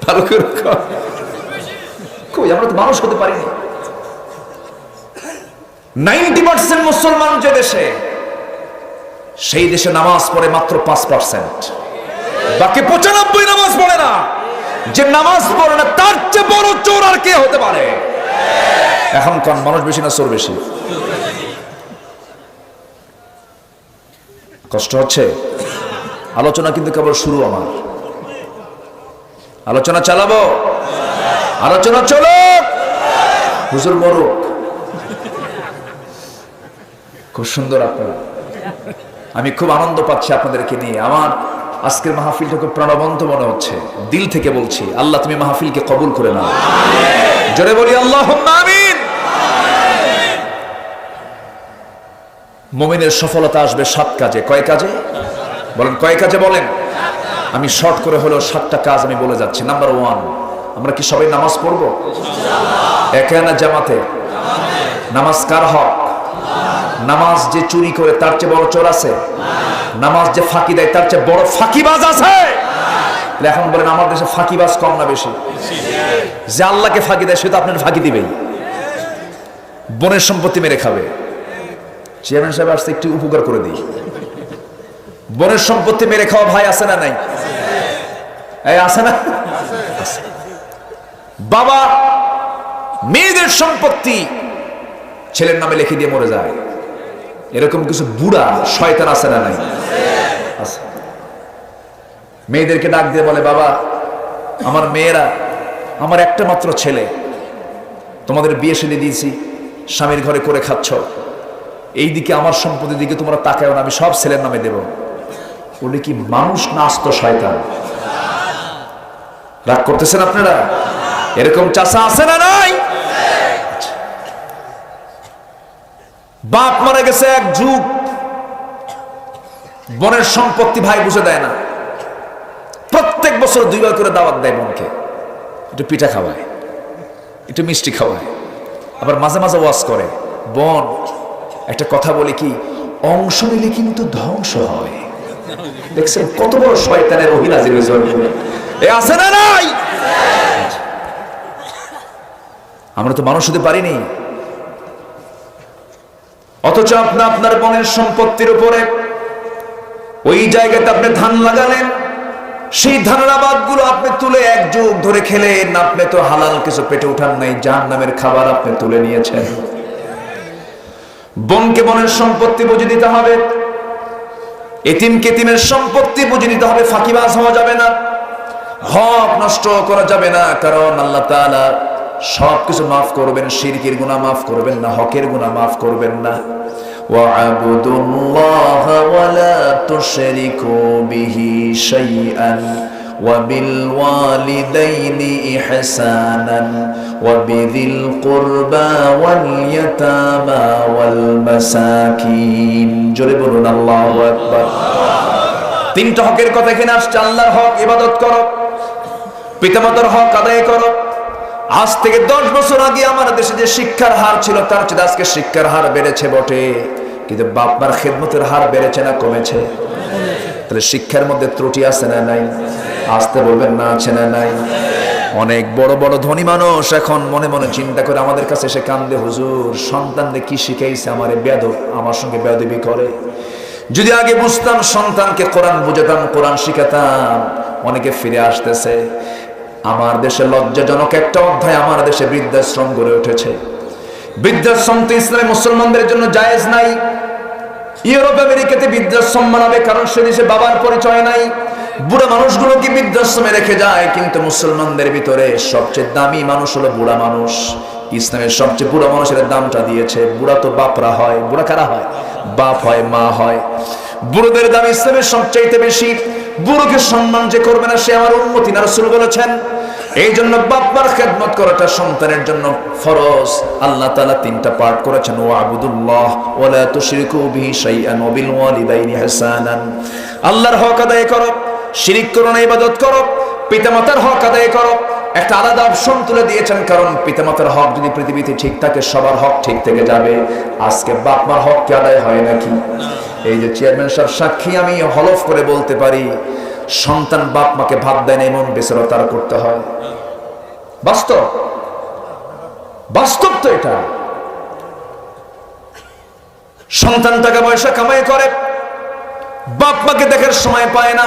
ভালো করে কই, আমরা তো মানুষ হতে পারিনি। 90% মুসলমান যে দেশে, সেই দেশে নামাজ পড়ে মাত্র 5%, বাকি 95 নামাজ পড়ে না। যে নামাজ পড়ে না তার চেয়ে বড় চোর আর কে হতে পারে? এখন কোন মানুষ বেশি না চোর বেশি? কষ্ট হচ্ছে। আলোচনা কিন্তু কেবল শুরু। আমার আলোচনা চালাবো, আলোচনা চলো, হুজুর মরুক। খুব সুন্দর আপনারা, আমি খুব আনন্দ পাচ্ছি আপনাদেরকে নিয়ে। আমার আজকের মাহফিলটা খুব প্রাণবন্ত মনে হচ্ছে। দিল থেকে বলছি, আল্লাহ তুমি মাহফিলকে কবুল করে নাও। জোরে বলি আল্লাহুম্মা আমিন। মুমিনের সফলতা আসবে 7 কাজে। কয় কাজে বলেন? কয় কাজে বলেন? আমি শর্ট করে হলেও 7টা কাজ আমি বলে যাচ্ছি। নাম্বার 1, আমরা কি সবাই নামাজ পড়বো? একা না জামাতে? নামাজ কার হক? নামাজ যে চুরি করে তার চেয়ে বড় চোর আছে? নামাজ যে ফাঁকি দেয় তার চেয়ে বড় ফাঁকিবাজ আছে? এখন বলেন আমার দেশে ফাঁকিবাজ কম না বেশি? যে আল্লাহকে ফাঁকি দেয় সে তো আপনার ফাঁকি দিবেই, বোনের সম্পত্তি মেরে খাবে। চেয়ারম্যান সাহেব আসতে একটু উপকার করে দিই। বোনের সম্পত্তি মেরে খাওয়া ভাই আছে না নাই? এই আছে না? বাবা মেয়েদের সম্পত্তি ছেলের নামে লিখে দিয়ে মরে যায়, এরকম কিছু বুড়া শয়তান আছে না নাই? আছে। মেয়েদেরকে ডাক দিয়ে বলে, বাবা আমার মেয়েরা, আমার একটা মাত্র ছেলে, তোমাদের বিয়ে সেলে দিয়েছি, স্বামীর ঘরে করে খাচ্ছ, এই দিকে আমার সম্পত্তির দিকে তোমরা তাকাও না, আমি সব ছেলের নামে দেব। বলে কি মানুষ না আস্ত শয়তান? রাগ করতেছেন আপনারা? এরকম চাচা আছে না নাই? বাপ মারা গেছে এক যুগ, বোনের সম্পত্তি ভাই বুঝে দেয় না। প্রত্যেক বছর 2 বার করে দাওয়াত দেয় বোনকে, একটু পিঠা খাওয়ায়, একটু মিষ্টি খাওয়ায়, আবার মাঝে মাঝে ওয়াজ করে, বোন একটা কথা বলি কি, অংশ নিলে কিন্তু ধ্বংস হয়। দেখছেন কত বড় শয়তানের অহিনাজির এ আছে না নাই? আমরা তো মানুষ হতে পারিনি, অথচ আপনি আপনার বোনের সম্পত্তির উপরে ওই জায়গাতে আপনি ধান লাগালেন, সেই ধানের আবাদগুলো আপনি তুলে এক যুগ ধরে খেলেন, আপনি তো হালাল কিছু পেটে উঠান নাই, জাহান্নামের খাবার আপনি তুলে নিয়েছেন। বোনকে বোনের সম্পত্তি বুঝে দিতে হবে, এতিমকে এতিমের সম্পত্তি বুঝে দিতে হবে, ফাঁকিবাজ হওয়া যাবে না, হক নষ্ট করা যাবে না, কারণ আল্লাহ তাআলা সবকিছু মাফ করবেন, শিরকের গুনাহ মাফ করবেন না, হকের গুনাহ মাফ করবেন না। ওয়া'বুদুল্লাহ ওয়া লা তুশরিকু বিহি শাইআন ওয়া বিল ওয়ালিদাইনি ইহসানান ওয়া বিযিল কুরবা ওয়াল ইয়াতামা ওয়াল মাসাকিন। জোরে বলুন আল্লাহু আকবার। তিনটা হকের কথা এখানে আসছে। আল্লাহর হক ইবাদত করো, পিতামাতার হক আদায় করো। আজ থেকে 10 বছর আগে আমার দেশে যে শিক্ষার হার ছিল তার চেয়ে আজকে শিক্ষার হার বেড়েছে বটে, কিন্তু বাপ মার খেদমতের হার বেড়েছে না কমেছে? তাহলে শিক্ষার মধ্যে ত্রুটি আছে না নাই? আসতে বলবেন না আছে না নাই? অনেক বড় বড় ধনী মানুষ এখন মনে মনে চিন্তা করে আমাদের কাছে এসে কান্দে, হুজুর সন্তানদের কি শিখাইছে, আমারে বেয়াদব, আমার সঙ্গে বেয়াদবি করে। যদি আগে বুঝতাম, সন্তানকে কোরআন বুঝাতাম, কোরআন শিখাতাম। অনেকে ফিরে আসতেছে। আমার দেশে লজ্জাজনক একটা অধ্যায়, আমার দেশে বৃদ্ধাশ্রম গড়ে উঠেছে। বৃদ্ধাশ্রম তো ইসলামে মুসলমানদের জন্য জায়েজ নাই। ইউরোপ আমেরিকাতে বৃদ্ধাশ্রম বানাবে, কারণ সে দেশে বাবার পরিচয় নাই। বুড়া মানুষগুলোকে বৃদ্ধাশ্রমে রেখে যায়, কিন্তু মুসলমানদের ভিতরে সবচেয়ে দামি মানুষ হলো বুড়া মানুষ। ইসলামের সবচেয়ে বুড়া মানুষের দামটা দিয়েছে। বুড়া তো বাপরা হয়, বুড়া কারা হয়? বাপ হয়, মা হয়। বুড়োদের দাম ইসলামের সবচাইতে বেশি। বুড়োকে সম্মান যে করবে না সে আমার উম্মতি না, রাসূল বলেছেন। এই জন্য বাপ মার খেদমত করাটা সন্তানের জন্য ফরজ। আল্লাহ তাআলা 3টা পাঠ করেছেন, ওয়া'বুদুল্লাহ ওয়া লা তুশরিকু বিহি শাইআন ওয়া বিল ওয়ালিদাইনি ইহসানান। আল্লাহর হক আদায় করো, শিরিক করো না, ইবাদত করো। পিতামাতার হক আদায় করো। একটা আলাদা অপশন তুলে দিয়েছেন, কারণ পিতামাতার হক যদি পৃথিবীতে ঠিক থাকে সবার হক ঠিক থেকে যাবে। আজকে বাপ মার হক কি আদায় হয় নাকি? এই যে চেয়ারম্যান সাহেব সাক্ষী, আমি হলফ করে বলতে পারি, সন্তান বাপ মাকে ভাত দেয় না এমন বিচার তার করতে হয়। বাস্তব, বাস্তব তো এটা। সন্তান টাকা পয়সা কামাই করে, বাপ মাকে দেখার সময় পায় না,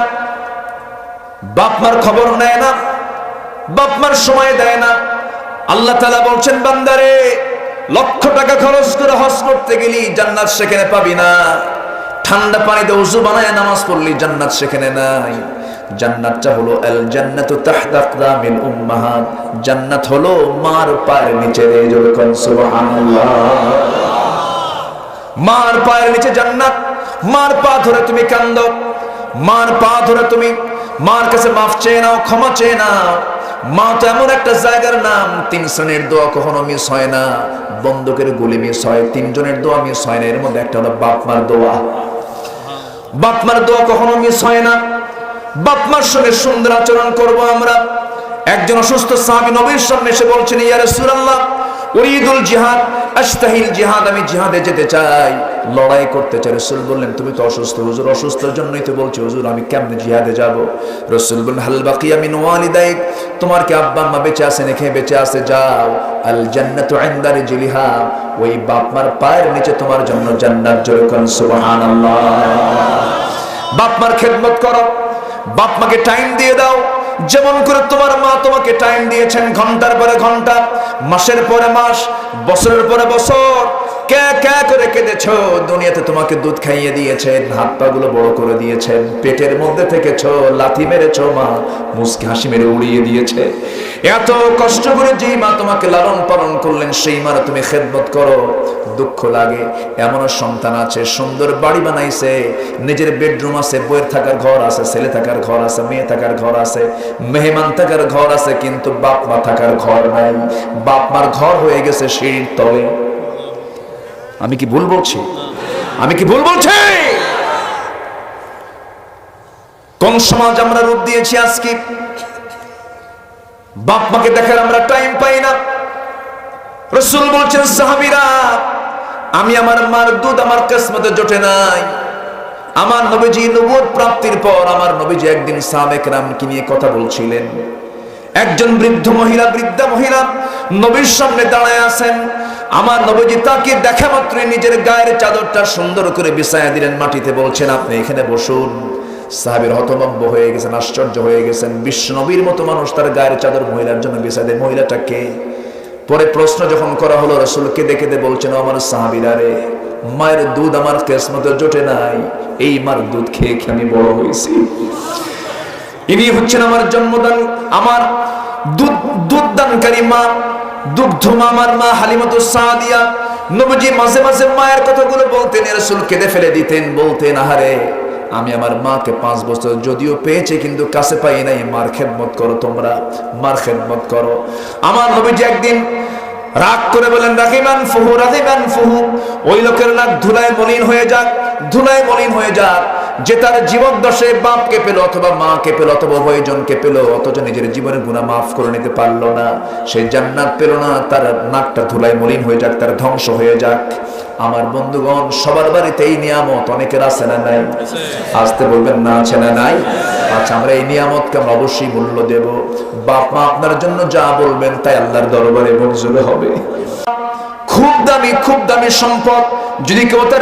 বাপ মার খবর নেয় না, বাপ মার সময় দেয় না। আল্লাহ তাআলা বলছেন, বান্দারে, লক্ষ টাকা খরচ করে হজ করতে গেলি জান্নাত সেখানে পাবি না। ঠান্ডা পানিতে ওযু বানায় নামাজ পড়লি জান্নাত সেখানে নাই। জান্নাতটা হলো আল জান্নাতু তাহতা আকদামিল উম্মাহাত। জান্নাত হলো মার পায়ের নিচে। যখন সুবহানাল্লাহ, মার পায়ের নিচে জান্নাত। মার পা ধরে তুমি কান্দো, মার পা ধরে তুমি মার কাছে মাফ চেয়ে নাও, ক্ষমা চেয়ে নাও। মা তো এমন একটা জায়গার নাম, 3 শ্রেণীর দোয়া কখনো মিস হয় না। বন্দুকের গুলি মিস হয়, 3 জনের দোয়া মিস হয় না। এর মধ্যে একটা হলো বাপ মার দোয়া। বাপ মার দোয়া কখনো মিস হয় না। বাপ মার সঙ্গে সুন্দর আচরণ করব আমরা। একজন অসুস্থ সাহাবী নবীর সামনে এসে বলছেন, ইয়া রাসূলুল্লাহ, উরিদুল জিহাদ, আশতাহিল জিহাদ, আমি জিহাদে যেতে চাই, লড়াই করতে চাই। রাসূল বললেন, তুমি তো অসুস্থ। হুজুর, অসুস্থর জন্যই তো বলছি। হুজুর, আমি কেমনে জিহাদে যাব? রাসূল বললেন, হাল বাকিয়া মিন ওয়ালিদাইক, তোমার কি আব্বা আম্মা বেঁচে আছে নাকি? বেঁচে আছে, যাও। আল জান্নাতু ইনদা রিজলিহা, ওই বাপ মার পায়ের নিচে তোমার জন্য জান্নাত। জোরে কোন সুবহানাল্লাহ। বাপ মার খেদমত করো, বাপ মাকে টাইম দিয়ে দাও। যেমন করে তোমার মা তোমাকে টাইম দিয়েছেন, ঘন্টার পরে ঘন্টা, মাসের পরে মাস, বছরের পরে বছর। কে কে করে কেঁদেছো। দুনিয়াতে তোমাকে দুধ খাইয়ে দিয়েছেন, হাত পা গুলো বড় করে দিয়েছেন, পেটের মধ্যে থেকেছো, লাথি মেরেছো, মা মুস্কি হাসি মেরে উড়িয়ে দিয়েছে। এত কষ্ট করে যেই মা তোমাকে লালন পালন করলেন, সেই মার তুমি খেদমত করো। দুঃখ লাগে, এমনও সন্তান আছে, সুন্দর বাড়ি বানাইছে, নিজের বেডরুম আছে, বইয়ের থাকার ঘর আছে, ছেলে থাকার ঘর আছে, মেয়ে থাকার ঘর আছে, মেহমান থাকার ঘর আছে, কিন্তু বাপ মা থাকার ঘর নাই। বাপ মার ঘর হয়ে গেছে সিঁড়ির তলে। আমি কি ভুল বলছি? আমি কি ভুল বলছি? কোন সমাজ আমরা রূপ দিয়েছি আজকে? বাপ মাকে দেখার আমরা টাইম পাই না। রাসূল বলছেন, সাহাবীরা, আমি আমার মার দুধ আমার কিসমতে জোটে নাই। আমার নবীজি নবুয়ত প্রাপ্তির পর আমার নবীজি একদিন সাহাবায়ে কেরামকে নিয়ে কথা বলছিলেন। একজন বৃদ্ধা মহিলা নবীর সামনে দাঁড়ায় আছেন। আমার নবীজি তাকে দেখা মাত্রই নিজের গায়ের চাদরটা সুন্দর করে বিছায়া দিলেন মাটিতে, বলছেন, আপনি এখানে বসুন। সাহাবীর হতভম্ব হয়ে গেছেন, আশ্চর্য হয়ে গেছেন। বিশ্বনবীর মতো মানুষ তার গায়ের চাদর মহিলার জন্য বিছায় দেয়, মহিলাটা কে? পরে প্রশ্ন যখন করা হলো, রাসূল কেঁদে কেঁদে বলছেন, আমার সাহাবীরা রে, মায়ের দুধ আমার কিসমতে জোটে নাই, এই মার দুধ খেয়ে খেয়ে আমি বড় হয়েছি। ইনি হচ্ছেন আমার জন্মদান, আমার দুধ দানকারী মা, দুগ্ধমা আমার মা হালিমাতুস সাদিয়া। নবীজি মাঝে মাঝে মায়ের কথাগুলো বলতেন, রাসূল কেঁদে ফেলে দিতেন, বলতেন, আহারে আমি আমার মাকে 5 বছর যদিও পেয়েছি কিন্তু কাছে পাই নাই, মার খেদমত করো, তোমরা মার খেদমত করো। আমার নবীজি একদিন রাগ করে বলেন, রাহিমান ফুহু রাহিমান ফুহু, ওই লোকের নাক ধুলায় মলিন হয়ে যাক, ধুলায় মলিন হয়ে যাক, যে তার জীবন দশে বাপকে পেল অথবা মাকে পেল অথবা উভয়জনকে পেল, অথচ নিজের জীবনের গুনাহ মাফ করে নিতে পারলো না, সে জান্নাত পেল না, তার নাকটা ধুলায় মলিন হয়ে যাক, তার ধ্বংস হয়ে যাক। আমার বন্ধুগণ, সবার বাড়িতে এই নিয়ামত অনেকের আছে না নাই? আসতে বলবেন না, আছে না নাই? আচ্ছা, আমরা এই নিয়ামতকে আমরা অবশ্যই মূল্য দেব। বাপ মা আপনার জন্য যা বলবেন তাই আল্লাহর দরবারে মঞ্জুর হবে। খুব দামি সম্পদ। যদি কেউ তার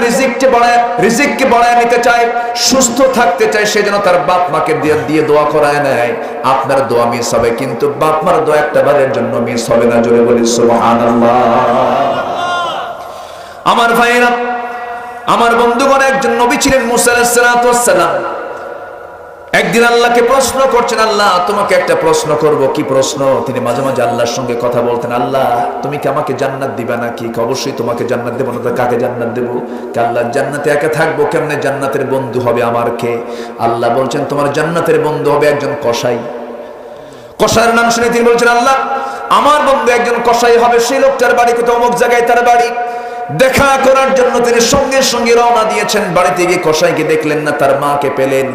রিজিককে বাড়ায় নিতে চায়, সুস্থ থাকতে চায়, সে যেন তার বাপ মাকে দিয়ে দোয়া করায় নেয়। আপনার দোয়া মিস হবে, কিন্তু বাপ মার দোয়া একটা বারের জন্য মিস হবে না। জোরে বলি সুবহানাল্লাহ। আমার ভাইয়েরা, আমার বন্ধুগণ, একজন নবী ছিলেন মুসা আলাইহিস সালাতু ওয়াস সালাম। একদিন আল্লাহকে প্রশ্ন করছেন, আল্লাহ তোমাকে একটা প্রশ্ন করব। কি প্রশ্ন? তিনি মাঝে মাঝে আল্লাহর সঙ্গে কথা বলতেন, আল্লাহ তুমি কি আমাকে জান্নাত দিবা নাকি? অবশ্যই তোমাকে জান্নাত দেব, না তো কাকে জান্নাত দেব? আল্লাহ জান্নাতে একা থাকবো কেমনে? জান্নাতের বন্ধু হবে আমার কে? আল্লাহ বলছেন, তোমার জান্নাতের বন্ধু হবে একজন কসাই। কসাইয়ের নাম শুনে তিনি বলছেন, আল্লাহ আমার বন্ধু একজন কসাই হবে, সেই লোকটার বাড়ি কোথাও অমুক জায়গায় তার বাড়ি। দেখা করার জন্য তিনি সঙ্গে সঙ্গে রওনা দিয়েছেন। বাড়িতে গিয়ে কসাইকে দেখলেন না, তার মাকে পেলেন।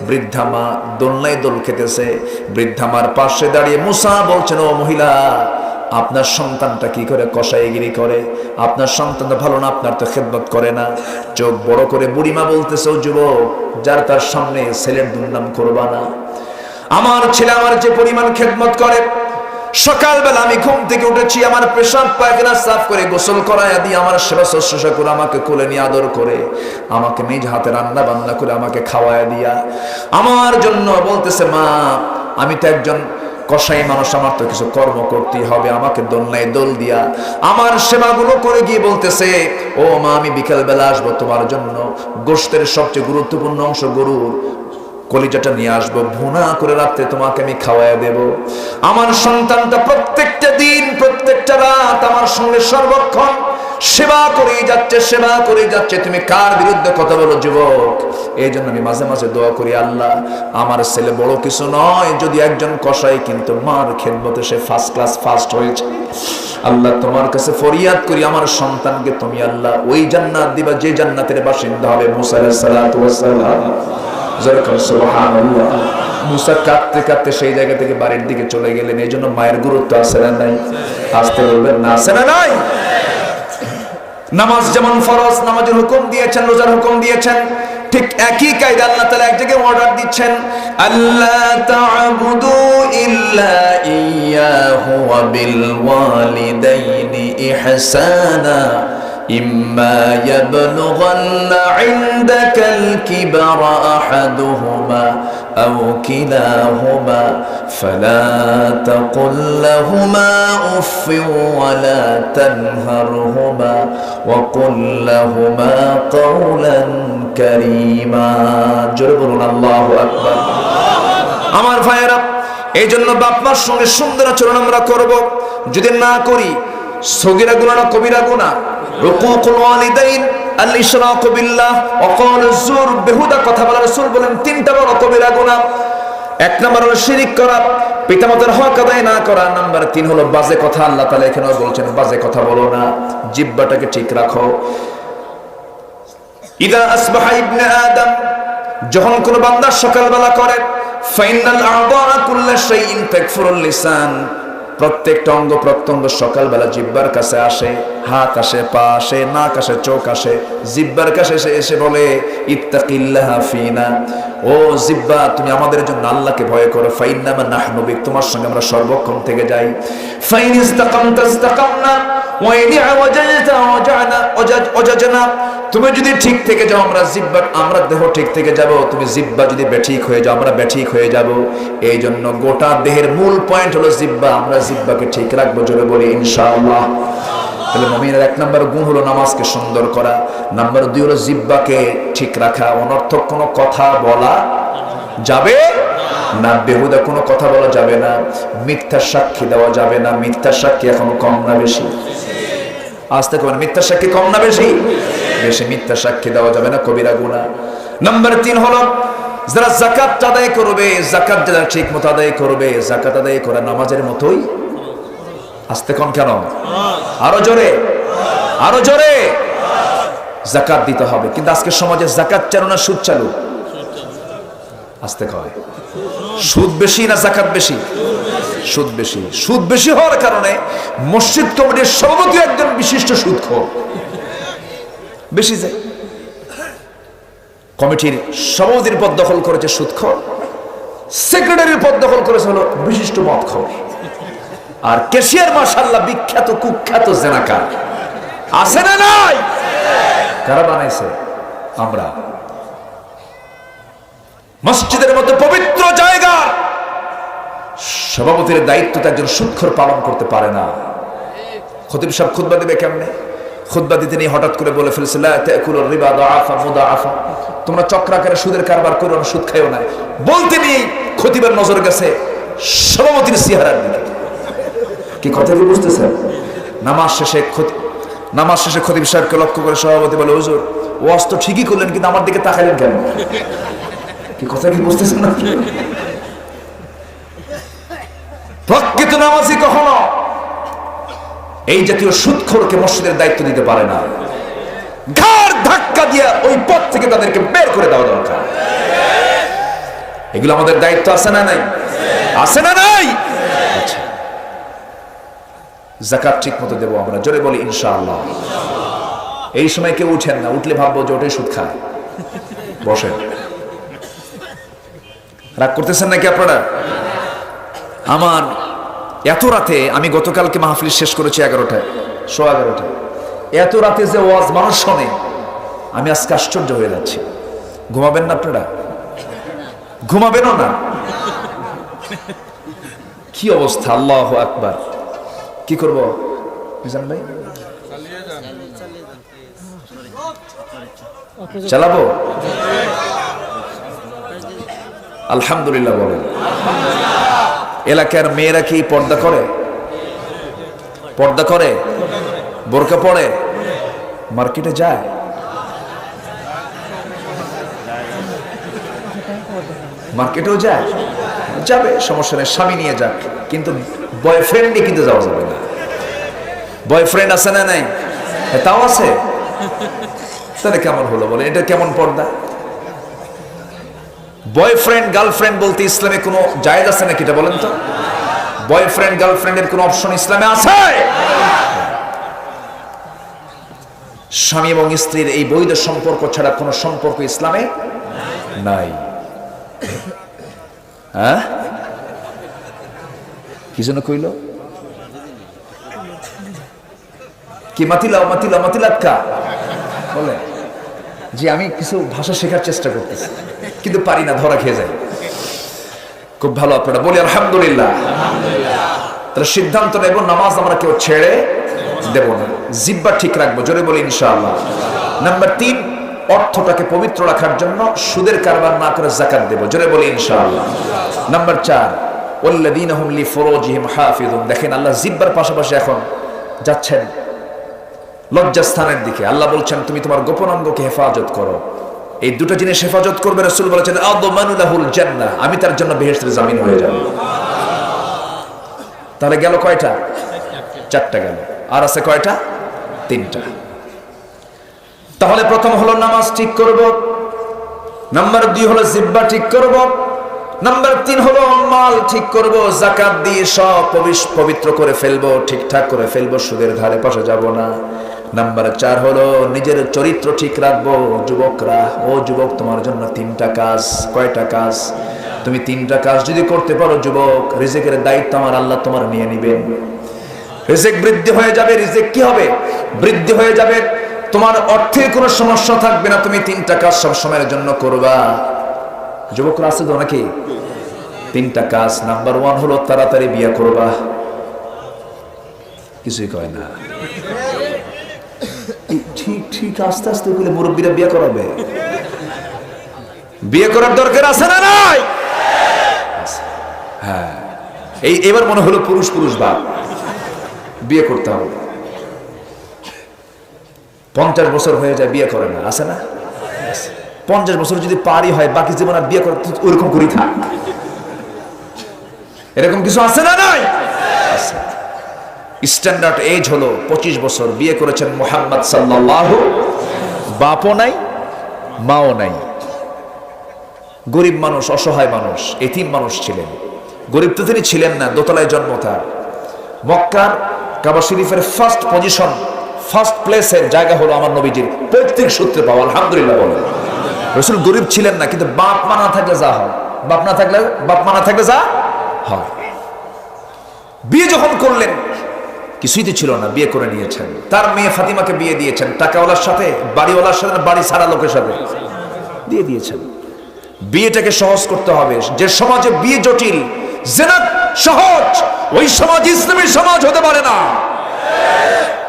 বৃদ্ধা মা দোলনায় দোল খেতেছে। বৃদ্ধা মার পাশে দাঁড়িয়ে মুসা বলছেন, ও মহিলা, আপনার সন্তানটা কি করে কসাইগিরি করে? আপনার সন্তান তো ভালো না, আপনার তো খেদমত করে না। চোখ বড় করে বুড়িমা বলতেছে, ও যুবক, যার তার সামনে ছেলের দুর্নাম করবা না। আমার ছেলে আমার যে পরিমাণ খেদমত করে, সকালবেলা আমি ঘুম থেকে উঠেছি, আমার পেশাব পায়খানা সাফ করে গোসল করায় দিয়ে আমার সেবা শুশ্রূষা করে আমাকে কোলে নিয়ে আদর করে আমাকে নিজ হাতে রান্না বান্না করে আমাকে খাওয়ায় দিয়া আমার জন্য বলতেছে, মা আমি তো একজন কসাই মানুষ, আমার তো কিছু কর্ম করতেই হবে। আমাকে দোলনায় দোল দিয়া আমার সেবাগুলো করে গিয়ে বলতেছে, ও মা আমি বিকেল বেলা আসবো তোমার জন্য, গোশতের সবচেয়ে গুরুত্বপূর্ণ অংশ গরুর কলিজাটা নিয়ে আসবো, ভুনা করে রাত্রে তোমাকে আমি খাওয়ায় দেব। আমার সন্তানটা প্রত্যেকটা দিন প্রত্যেকটা রাত আমার সঙ্গে সর্বক্ষণ সেবা করেই যাচ্ছে। তুমি কার বিরুদ্ধে কথা বলো যুবক? এই জন্য আমি মাঝে মাঝে দোয়া করি, আল্লাহ আমার ছেলে বড় কিছু নয়, যদি একজন কসাই, কিন্তু মার খেদমতে সে ফার্স্ট ক্লাস ফার্স্ট হয়েছে। আল্লাহ তোমার কাছে ফরিয়াদ করি, আমার সন্তানকে তুমি আল্লাহ ওই জান্নাত দিবা যে জান্নাতের বাসিন্দা হবে মুসা আলাইহিস সালাতু ওয়াস সালাম। সুবহানাল্লাহ। মুসা কাঁদতে কাঁদতে সেই জায়গা থেকে বাড়ির দিকে চলে গেলেন। এই জন্য মায়ের গুরুত্ব আছে না নাই? আসতে বলবেন না, আছে না নাই? নামাজ যেমন ফরজ, নামাজের হুকুম দিয়েছেন, রোজার হুকুম দিয়েছেন, ঠিক একই কায়দা আল্লাহ তাআলা এক জায়গায় অর্ডার দিচ্ছেন, আল্লাহ তা'বুদু ইল্লা ইয়াহু ওয়া বিল ওয়ালিদাইনি ইহসানা إما يبلغن عندك الكبر أحدهما أو كلاهما فلا تقل لهما أف ولا تنهرهما وقل لهما قولا كريما جربنا الله أكبر আমার ভাইয়েরা, এই জন্য বাপ মার সঙ্গে সুন্দর আচরণ আমরা করব। যদি না করি, সগীরা গুনাহ না কবিরা গুনাহ, উকুকুল ওয়ালিদাইন, আল ইশরাকু বিল্লাহ ওয়া কাউলুজ যুর, বেহুদা কথা বলা। রাসূল বলেন তিনটা বড় কবিরা গুনাহ। এক নাম্বার হলো শিরক করা, পিতামাতার হক আদায় না করা। নাম্বার 3 হলো বাজে কথা। আল্লাহ তাআলা এখানেও বলছেন বাজে কথা বলো না, জিহ্বাটাকে ঠিক রাখো। ইদা আসবাহা ইবনে আদম, যখন কোন বান্দা সকালবেলা করে, ফাইনাল আ'দা কুল্লু শাইইন তাকফুরুল লিসান, প্রত্যেকটা অঙ্গ প্রত্যঙ্গ সকালবেলা জিহ্বার কাছে আসে। হাত আসে, পা আসে, নাক আসে, চোখ আসে, জিহ্বার কাছে এসে বলে ইত্তাকিল্লাহ ফিনা, ও জিহ্বা তুমি আমাদের জন্য আল্লাহকে ভয় করো। ফাইন্নামা নাহনু বিক, তোমার সঙ্গে আমরা সর্বক্ষণ থেকে যাই। ফাইন ইসতাকামতা ইসতাকামনা তুমি যদি ঠিক থেকে যাও আমরা দেহ ঠিক থেকে যাব, তুমি জিহ্বা যদি বেঠিক হয়ে যাও আমরা বেঠিক হয়ে যাব। এই জন্য গোটা দেহের মূল পয়েন্ট হলো জিহ্বা, আমরা জিহ্বাকে ঠিক রাখবো, জোরে বলি ইনশাআল্লাহ। তাহলে মুমিনের 1 নম্বর গুণ হলো নামাজকে সুন্দর করা, নাম্বার 2 হলো জিহ্বাকে ঠিক রাখা, অনর্থক কোনো কথা বলা যাবে না, বেহুদা কোনো কথা বলা যাবে না, মিথ্যা সাক্ষী দেওয়া যাবে না। মিথ্যা সাক্ষী এখন কম না বেশি? আস্তে করে, মিথ্যা সাক্ষী কম না বেশি? বেশি মিথ্যা সাক্ষী দেওয়া যাবে না, কবিরা গুনাহ। নাম্বার 3 হলো যারা যাকাত আদায় করবে, যাকাত যারা ঠিক মতো আদায় করবে, যাকাত আদায় করা নামাজের মতোই। আস্তে কোন কেন? আরো জোরে, আরো জোরে। যাকাত দিতে হবে, কিন্তু আজকে সমাজে যাকাত চালু না সুদ চালু? আস্তে কয়, সুদ বেশি না যাকাত বেশি? সুদ বেশি। সুদ বেশি হওয়ার কারণে মসজিদ কমিটির সভাপতি একজন বিশিষ্ট সুদখোর, বেশি যায়। কমিটির সভাপতির পদ দখল করেছে সুদখোর, সেক্রেটারির পদ দখল করেছে হলো বিশিষ্ট মদখোর, আর ক্যাশিয়ার মাশাআল্লাহ বিখ্যাত কুখ্যাত জেনাকার। আছে না নাই? কারা বানাইছে? আমরা। মসজিদের মতো পবিত্র জায়গা সভাপতির দায়িত্ব তো একজন সুদখোর পালন করতে পারে না। খতিব সাহেব খুতবা দেবে কেমনে? খুতবা দিতে নিয়ে হঠাৎ করে বলে ফেলছে, লা তাকুলুর রিবা দাআফা মুদাআফা, তোমরা চক্রাকারে সুদের কারবার করো না, সুদ খাইও না। বলতে নিয়ে খতিবের নজর গেছে সভাপতির চেহারার দিকে। কি কথা কি বুঝতেছেন? নামাজ শেষে খতিব সাহেবকে লক্ষ্য করে সভাপতি বলে, হুজুর ওয়াজ তো ঠিকই করলেন, কিন্তু আমার দিকে তাকাইলেন কেন? কি কথা কি বুঝতেছেন না? প্রকৃত নামাজি কখনো এই জাতীয় সুদখোরকে মসজিদের দায়িত্ব দিতে পারে না। ঘাড় ধাক্কা দিয়ে ওই পথ থেকে তাদেরকে বের করে দেওয়া দরকার। এগুলো আমাদের দায়িত্ব, আছে না নাই? আছে না নাই? আচ্ছা, যাকাত ঠিক মতো দেবো আমরা, জোরে বলি ইনশাআল্লাহ। এই সময় কেউ উঠেন না, উঠলে ভাববো যে ওটাই সুদ খায়। বসেন। রাগ করতেছেন নাকি আপনারা? আমার এত রাতে, আমি গতকালকে মাহফিল শেষ করেছি 11টায়, 11:15। এত রাতে যে ওয়াজ মানুষ শোনে, আমি আজকে আশ্চর্য হয়ে যাচ্ছি। ঘুমাবেন না আপনারা? ঘুমাবেনও না? কি অবস্থা! আল্লাহু আকবার। কি করব মিজান ভাই? চালাবো? আলহামদুলিল্লাহ বলেন। এলাকার মেয়েরা কি পর্দা করে? পর্দা করে? বোরকা পরে? মার্কেটে যায়? মার্কেটেও যায়? যাবে, সমস্যা নেই, স্বামী নিয়ে যাক, কিন্তু বয়ফ্রেন্ড নিয়ে কিন্তু যাওয়া যাবে না। বয়ফ্রেন্ড আছে না নাই? তাও আছে। তাহলে কেমন হলো বলে? এটা কেমন পর্দা? বয়ফ্রেন্ড গার্লফ্রেন্ড বলতে ইসলামে কোনো জায়েজ আছে নাকি? এটা বলেন তো। বয়ফ্রেন্ড গার্লফ্রেন্ডের কোনো অপশন ইসলামে আছে? স্বামী এবং স্ত্রীর এই বৈধ সম্পর্ক ছাড়া কোনো সম্পর্ক ইসলামে নাই। হ্যাঁ, কি জন্য কইল? কি মাতিলাও মাতিলাও মাতিলাতকা বলে? যে আমি কিছু ভাষা শেখার চেষ্টা করতেছি, কিন্তু পারি না, ধরা খেয়ে যায়। খুব ভালো, আপনারা বলি আলহামদুলিল্লাহ। তাহলে সিদ্ধান্ত নেব, নামাজ আমরা কেউ ছেড়ে দেব না, জিহ্বা ঠিক রাখবো, জোরে বলি ইনশাআল্লাহ। নাম্বার 3, অর্থটাকে পবিত্র রাখার জন্য সুদের কারবার না করে যাকাত দেব, জোরে বলি ইনশাআল্লাহ। নাম্বার 4, ওয়াল্লাযীনা হুম লিফুরুজিহিম হাফিজুন। দেখেন আল্লাহ জিহ্বার পাশাপাশি এখন যাচ্ছেন লজ্জাস্থানের দিকে। আল্লাহ বলছেন তুমি তোমার গোপন অঙ্গকে হেফাজত করো। এই দুটো জিনিস হেফাজত করবে, রাসূল বলেছেন আযমানু লাহুল জান্নাহ, আমি তার জন্য বেহেশতের জামিন হয়ে যাব। তাহলে গেল কয়টা? 4টা গেল। আর আছে কয়টা? 3টা। তাহলে প্রথম হলো নামাজ ঠিক করব, নাম্বার 2 হলো জিহ্বা ঠিক করব, নাম্বার 3 হলো মাল ঠিক করব, যাকাত দিয়ে সব পবিত্র করে ফেলবো, ঠিকঠাক করে ফেলবো, সুদের ধারে পাশে যাব না। নাম্বার 4 হলো নিজের চরিত্র ঠিক রাখবো। যুবকরা, ও যুবক, তোমার জন্য 3টা কাজ। কয়টা কাজ? তুমি 3টা কাজ যদি করতে পারো যুবক, রিজিকের দায়িত্ব আমার আল্লাহ তোমার নিয়ে নিবেন। রিজিক বৃদ্ধি হয়ে যাবে। রিজিক কি হবে? বৃদ্ধি হয়ে যাবে। তোমার অর্থের কোনো সমস্যা থাকবে না, তুমি 3টা কাজ সব সময়ের জন্য করবা। যুবকরা আছে তো নাকি? 3টা কাজ। নাম্বার 1 হলো তাড়াতাড়ি বিয়ে করবা। কিছুই কয় না। ঠিক ঠিক আস্তে আস্তে বলে মুরব্বীরা বিয়ে করাবে। বিয়ে করার দরকার আছে না নাই? হ্যাঁ, এবার মনে হলো পুরুষ পুরুষ বাপ, বিয়ে করতে হবে। 50 বছর হয়ে যায় বিয়ে করে না, আছে না? 50 বছর যদি পারি হয় বাকি জীবন আর বিয়ে করে ওরকম করি থাক। এরকম কিছু আছে না নাই? স্ট্যান্ডার্ড এজ হলো 25 বছর। বিয়ে করেছেন মুহাম্মদ সাল্লাল্লাহু, বাপও নাই মাও নাই। গরিব মানুষ, অসহায় মানুষ, এতিম মানুষ ছিলেন। গরিব তো তিনি ছিলেন না, দোতলায় জন্ম তার। মক্কার কাবা শরীফের ফার্স্ট পজিশন, ফার্স্ট প্লেসের জায়গা হলো আমার নবীজির পৈতৃক সূত্রে পাওয়া। আলহামদুলিল্লাহ বলেন। রাসূল গরিব ছিলেন না, কিন্তু বাপ মা না থাকলে যা হয়, বাপ মা না থাকলে যা হয়। বিয়ে যখন করলেন, কিছুই তো ছিল না, বিয়ে করে নিয়েছেন। তার মেয়ে ফাতিমাকে বিয়ে দিয়েছেন টাকাওয়ালার সাথে, বাড়িওয়ালার সাথে, বাড়ি ছাড়া লোকের সাথে দিয়ে দিয়েছেন। বিয়েটাকে সহজ করতে হবে। যে সমাজে বিয়ে জটিল, জিনা সহজ, ওই সমাজ ইসলামী সমাজ হতে পারে না।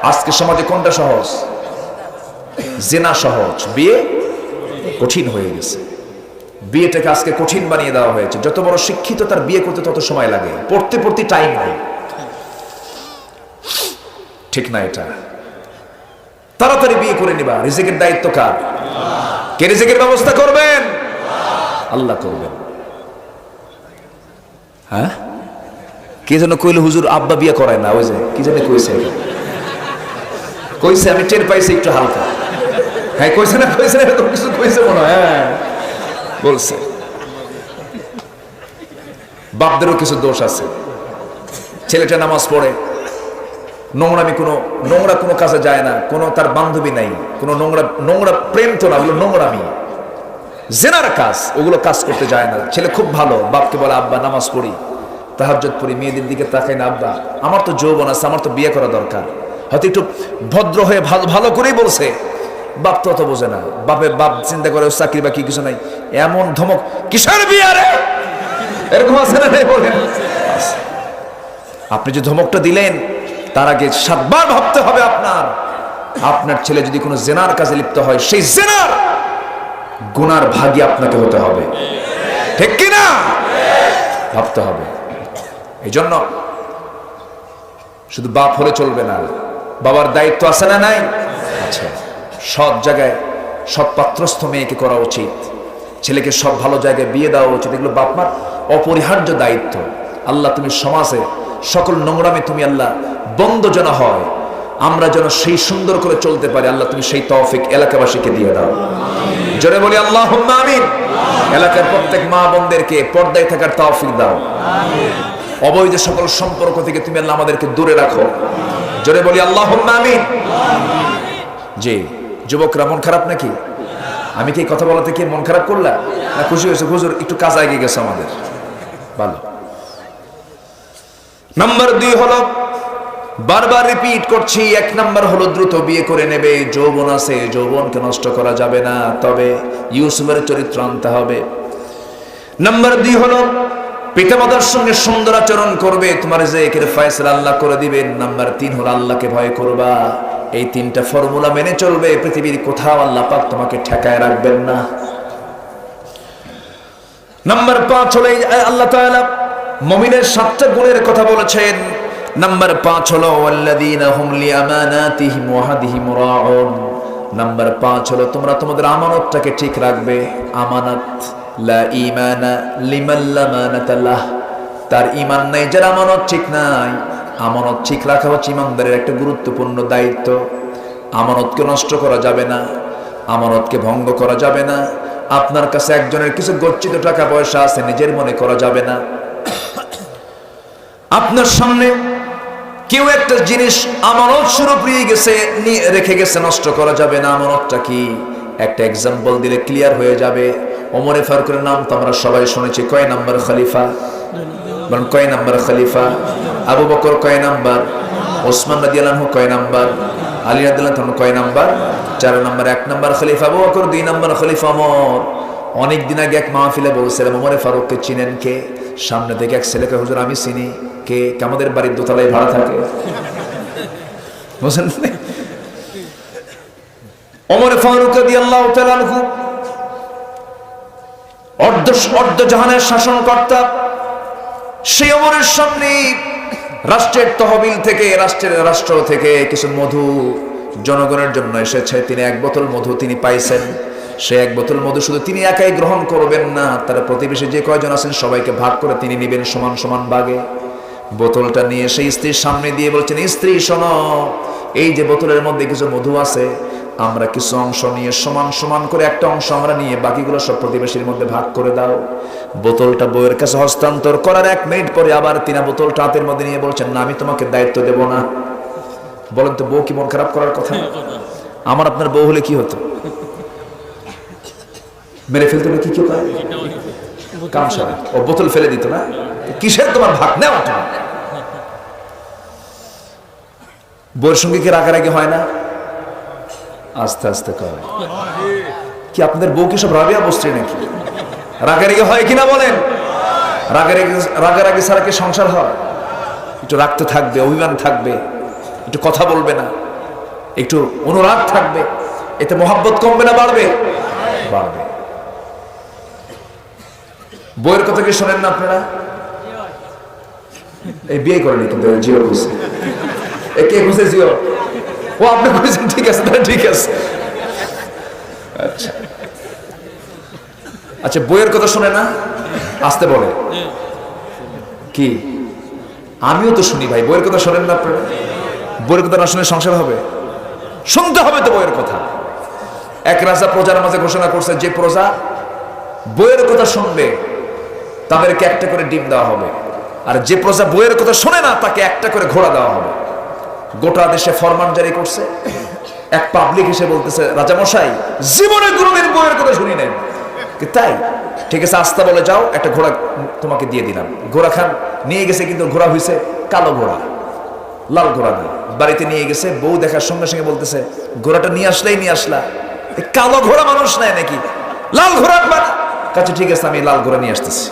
আজকে সমাজে কোনটা সহজ? জিনা সহজ, বিয়ে কঠিন হয়ে গেছে। বিয়েটাকে আজকে কঠিন বানিয়ে দেওয়া হয়েছে। যত বড় শিক্ষিত তার বিয়ে করতে তত সময় লাগে, পড়তে পড়তে টাইম নেই। ঠিক না? এটা তাড়াতাড়ি বিয়ে করে নিবা। রিজিকের দায়িত্ব কার? কে রিজিকের ব্যবস্থা করবেন? আল্লাহ করবেন। হ্যাঁ, কে যেন কইল হুজুর আব্বা বিয়ে করায় না। ওই যে কি যেন কইছে, আমি টের পাইছি একটু হালকা। হ্যাঁ কইছে না, এরকম কিছু কইছে মনে হয়। হ্যাঁ বলছে। বাপদেরও কিছু দোষ আছে। ছেলেটা নামাজ পড়ে, নোংরা কোনো কাজে যায় না, কোনো তার বান্ধবী নাই, কোনো নোংরা প্রেম তো না, ওগুলো নোংরামি, জেনার কাজ, ওগুলো কাজ করতে যায় না। ছেলে খুব ভালো, বাপকে বলে আব্বা নামাজ পড়ি, তাহাজ্জুদ পড়ি, মেয়েদের দিকে তাকাই না, আব্বা আমার তো যৌবন আছে, আমার তো বিয়ে করা দরকার। হয়তো একটু ভদ্র হয়ে ভালো করেই বলছে, বাপ তো অত বোঝে না। বাপ চিন্তা করে চাকরি বাকি কিছু নাই, এমন ধমক, কিসের বিয়ে রে, এরকম আছে না? বলেন, আপনি যে ধমকটা দিলেন তার আগে 7 বার ভাবতে হবে। আপনার ছেলে যদি কোনো জেনার কাজে লিপ্ত হয়, সেই জেনার গুনার ভাগী আপনাকে হতে হবে। ঠিক কি না? ভাবতে হবে। এই জন্য শুধু বাপ হলে চলবে না, বাবার দায়িত্ব আছে না নাই? আচ্ছা, সব জায়গায় সৎ পাত্রস্থ মেয়েকে করা উচিত, ছেলেকে সব ভালো জায়গায় বিয়ে দেওয়া উচিত। এগুলো বাপ মার অপরিহার্য দায়িত্ব। আল্লাহ তুমি সমাজে সকল নোংরামে তুমি আল্লাহ বন্ধ যেন হয়, আমরা যেন সেই সুন্দর করে চলতে পারি। আল্লাহ তুমি সেই তৌফিক এলাকাবাসীকে দিয়ে দাও। জোরে বলি আল্লাহুম্মা আমিন। এলাকার প্রত্যেক মা বোনদেরকে পর্দায় থাকার তৌফিক দাও। অবৈধ সকল সম্পর্ক থেকে তুমি আল্লাহ আমাদেরকে দূরে রাখো। জোরে বলি আল্লাহুম্মা আমিন। জি যুবকরা, মন খারাপ নাকি? আমি কি কথা বলাতে কি মন খারাপ করলা না খুশি হয়েছে? হুজুর একটু কাজ এগিয়ে গেছে আমাদের, ভালো। নাম্বার 2 হলো, বারবার রিপিট করছি, 1 নাম্বার হলো দ্রুত বিয়ে করে নেবে। যৌবন আছে, যৌবনকে নষ্ট করা যাবে না, তবে ইউসুফের চরিত্র আনতে হবে। নাম্বার 2 হলো পিতামাতার সঙ্গে সুন্দর আচরণ করবে, তোমার রিজিকের ফয়সালা আল্লাহ করে দিবেন। নাম্বার 3 হলো আল্লাহকে ভয় করবা। এই 3টা ফর্মুলা মেনে চলবে, পৃথিবীর কোথাও আল্লাহ পাক তোমাকে ঠেকায় রাখবেন না। নাম্বার 5 হলো আল্লাহ তাআলা মুমিনের 7টা গুণের কথা বলেছেন। নাম্বার 5 হলো ওয়াল্লাযীনা হুম লিআমানাতিহিম ওয়া আহদিহিম রাউন। নাম্বার 5 হলো তোমরা তোমাদের আমানতটাকে ঠিক রাখবে। আমানত, লা ঈমানা লিমান লা আমানাতা লাহ। তার ঈমান নাই, যার আমানত ঠিক নাই। আমানত ঠিক রাখা হচ্ছে ঈমানদারের একটা গুরুত্বপূর্ণ দায়িত্ব। আমানতকে নষ্ট করা যাবে না, আমানতকে ভঙ্গ করা যাবে না। আপনার কাছে একজনের কিছু গচ্ছিত টাকা পয়সা আছে, নিজের মনে করা যাবে না। আপনার সামনে কেউ একটা জিনিস আমানত স্বরূপ রেখে গেছে, নষ্ট করা যাবে না। আমানতটা কি? একটা এক্সাম্পল দিলে ক্লিয়ার হয়ে যাবে। ওমরে ফারুকের নাম তো আমরা সবাই শুনেছি। কয় নাম্বার খলিফা? বলেন কয় নাম্বার খলিফা? আবু বকর কয় নাম্বার? ওসমান রাদিয়াল্লাহু আনহু কয় নাম্বার? আলী রাদিয়াল্লাহু আনহু কয় নাম্বার? 4 নাম্বার। 1 নাম্বার খলিফা আবু বকর, 2 নাম্বার খলিফা ওমর। অনেক দিন আগে এক মাহফিলে বলছিলাম ওমরে ফারুককে চিনেন কে? সামনে থেকে এক ছেলেকে, হুজুর আমি চিনি। কে? আমাদের বাড়ির দোতলায় ভাড়া থাকে। বুঝলেন? ওমরে ফারুক রাদিয়াল্লাহু তাআলা আনহু অর্ধ জাহানের শাসনকর্তা। সেই ওমরের সামনে রাষ্ট্রের তহবিল থেকে, রাষ্ট্র থেকে কিছু মধু জনগণের জন্য এসেছে। তিনি 1 বোতল মধু তিনি পাইছেন। সে 1 বোতল মধু শুধু তিনি একাই গ্রহণ করবেন না, তার প্রতিবেশী যে কয়জন আছেন সবাইকে ভাগ করে তিনি নেবেন সমান সমান ভাগে। বোতলটা নিয়ে সেই স্ত্রীর সামনে দিয়ে বলছেন, স্ত্রী শোনো, এই যে বোতলের মধ্যে কিছু মধু আছে, আমরা কিছু অংশ নিয়ে সমান সমান করে একটা অংশ আমরা নিয়ে বাকিগুলো সব প্রতিবেশীর মধ্যে ভাগ করে দাও। বোতলটা বউয়ের কাছে হস্তান্তর করার 1 মিনিট পরে আবার তিনি বোতলটা হাতের মধ্যে নিয়ে বলছেন, না আমি তোমাকে দায়িত্ব দেব না। বলেন তো বউ কি মন খারাপ করার কথা? আমার আপনার বউ হলে কি হতো? মেরে ফেলতে কি কি পায়? কামসারা ও বোতল ফেলে দিত না? কিসের তোমার ভাগ নেও? বউয়ের সঙ্গে কি রাগারাগি হয় না? আস্তে আস্তে করে। কি আপনাদের বউ কি সব রাবিয়া বসছে নাকি? রাগারাগি হয় কিনা বলেন? রাগারাগি ছাড়া কি সংসার হয়? একটু রাগতে থাকবে, অভিমান থাকবে, একটু কথা বলবে না, একটু অনুরাগ থাকবে, এতে মহাব্বত কমবে না বাড়বে? বাড়বে। বইয়ের কথা কি শোনেন না আপনারা? এই বিয়ে করেনি কিন্তু জিও বুঝছে। কে বুঝে জিও? ও আপনি বুঝেছেন, ঠিক আছে, ঠিক আছে। আচ্ছা আচ্ছা, বইয়ের কথা শোনে না? আসতে বলে কি? আমিও তো শুনি ভাই, বইয়ের কথা শোনেন না আপনারা? বইয়ের কথা না শুনে সংসার হবে? শুনতে হবে তো বইয়ের কথা। এক রাজা প্রজার মাঝে ঘোষণা করছে, যে প্রজা বইয়ের কথা শুনবে তাদেরকে একটা করে ডিম দেওয়া হবে, আর যে প্রজা বইয়ের কথা শোনে না তাকে একটা করে ঘোড়া দেওয়া হবে। গোটা দেশে ফরমান জারি করছে। এক পাবলিক এসে বলতেছে, রাজামশাই জীবনে কোনোদিন বইয়ের কথা শুনি নাই। তাই? ঠিক আছে, আস্তা বলে যাও, একটা ঘোড়া তোমাকে দিয়ে দিলাম। ঘোড়া খান নিয়ে গেছে, কিন্তু ঘোড়া হয়েছে কালো ঘোড়া, লাল ঘোড়া না। বাড়িতে নিয়ে গেছে, বউ দেখার সঙ্গে সঙ্গে বলতেছে, ঘোড়াটা নিয়ে আসলা, কালো ঘোড়া মানুষ নেয় নাকি? লাল ঘোড়া কাছে। ঠিক আছে, আমি লাল ঘোড়া নিয়ে আসতেছি।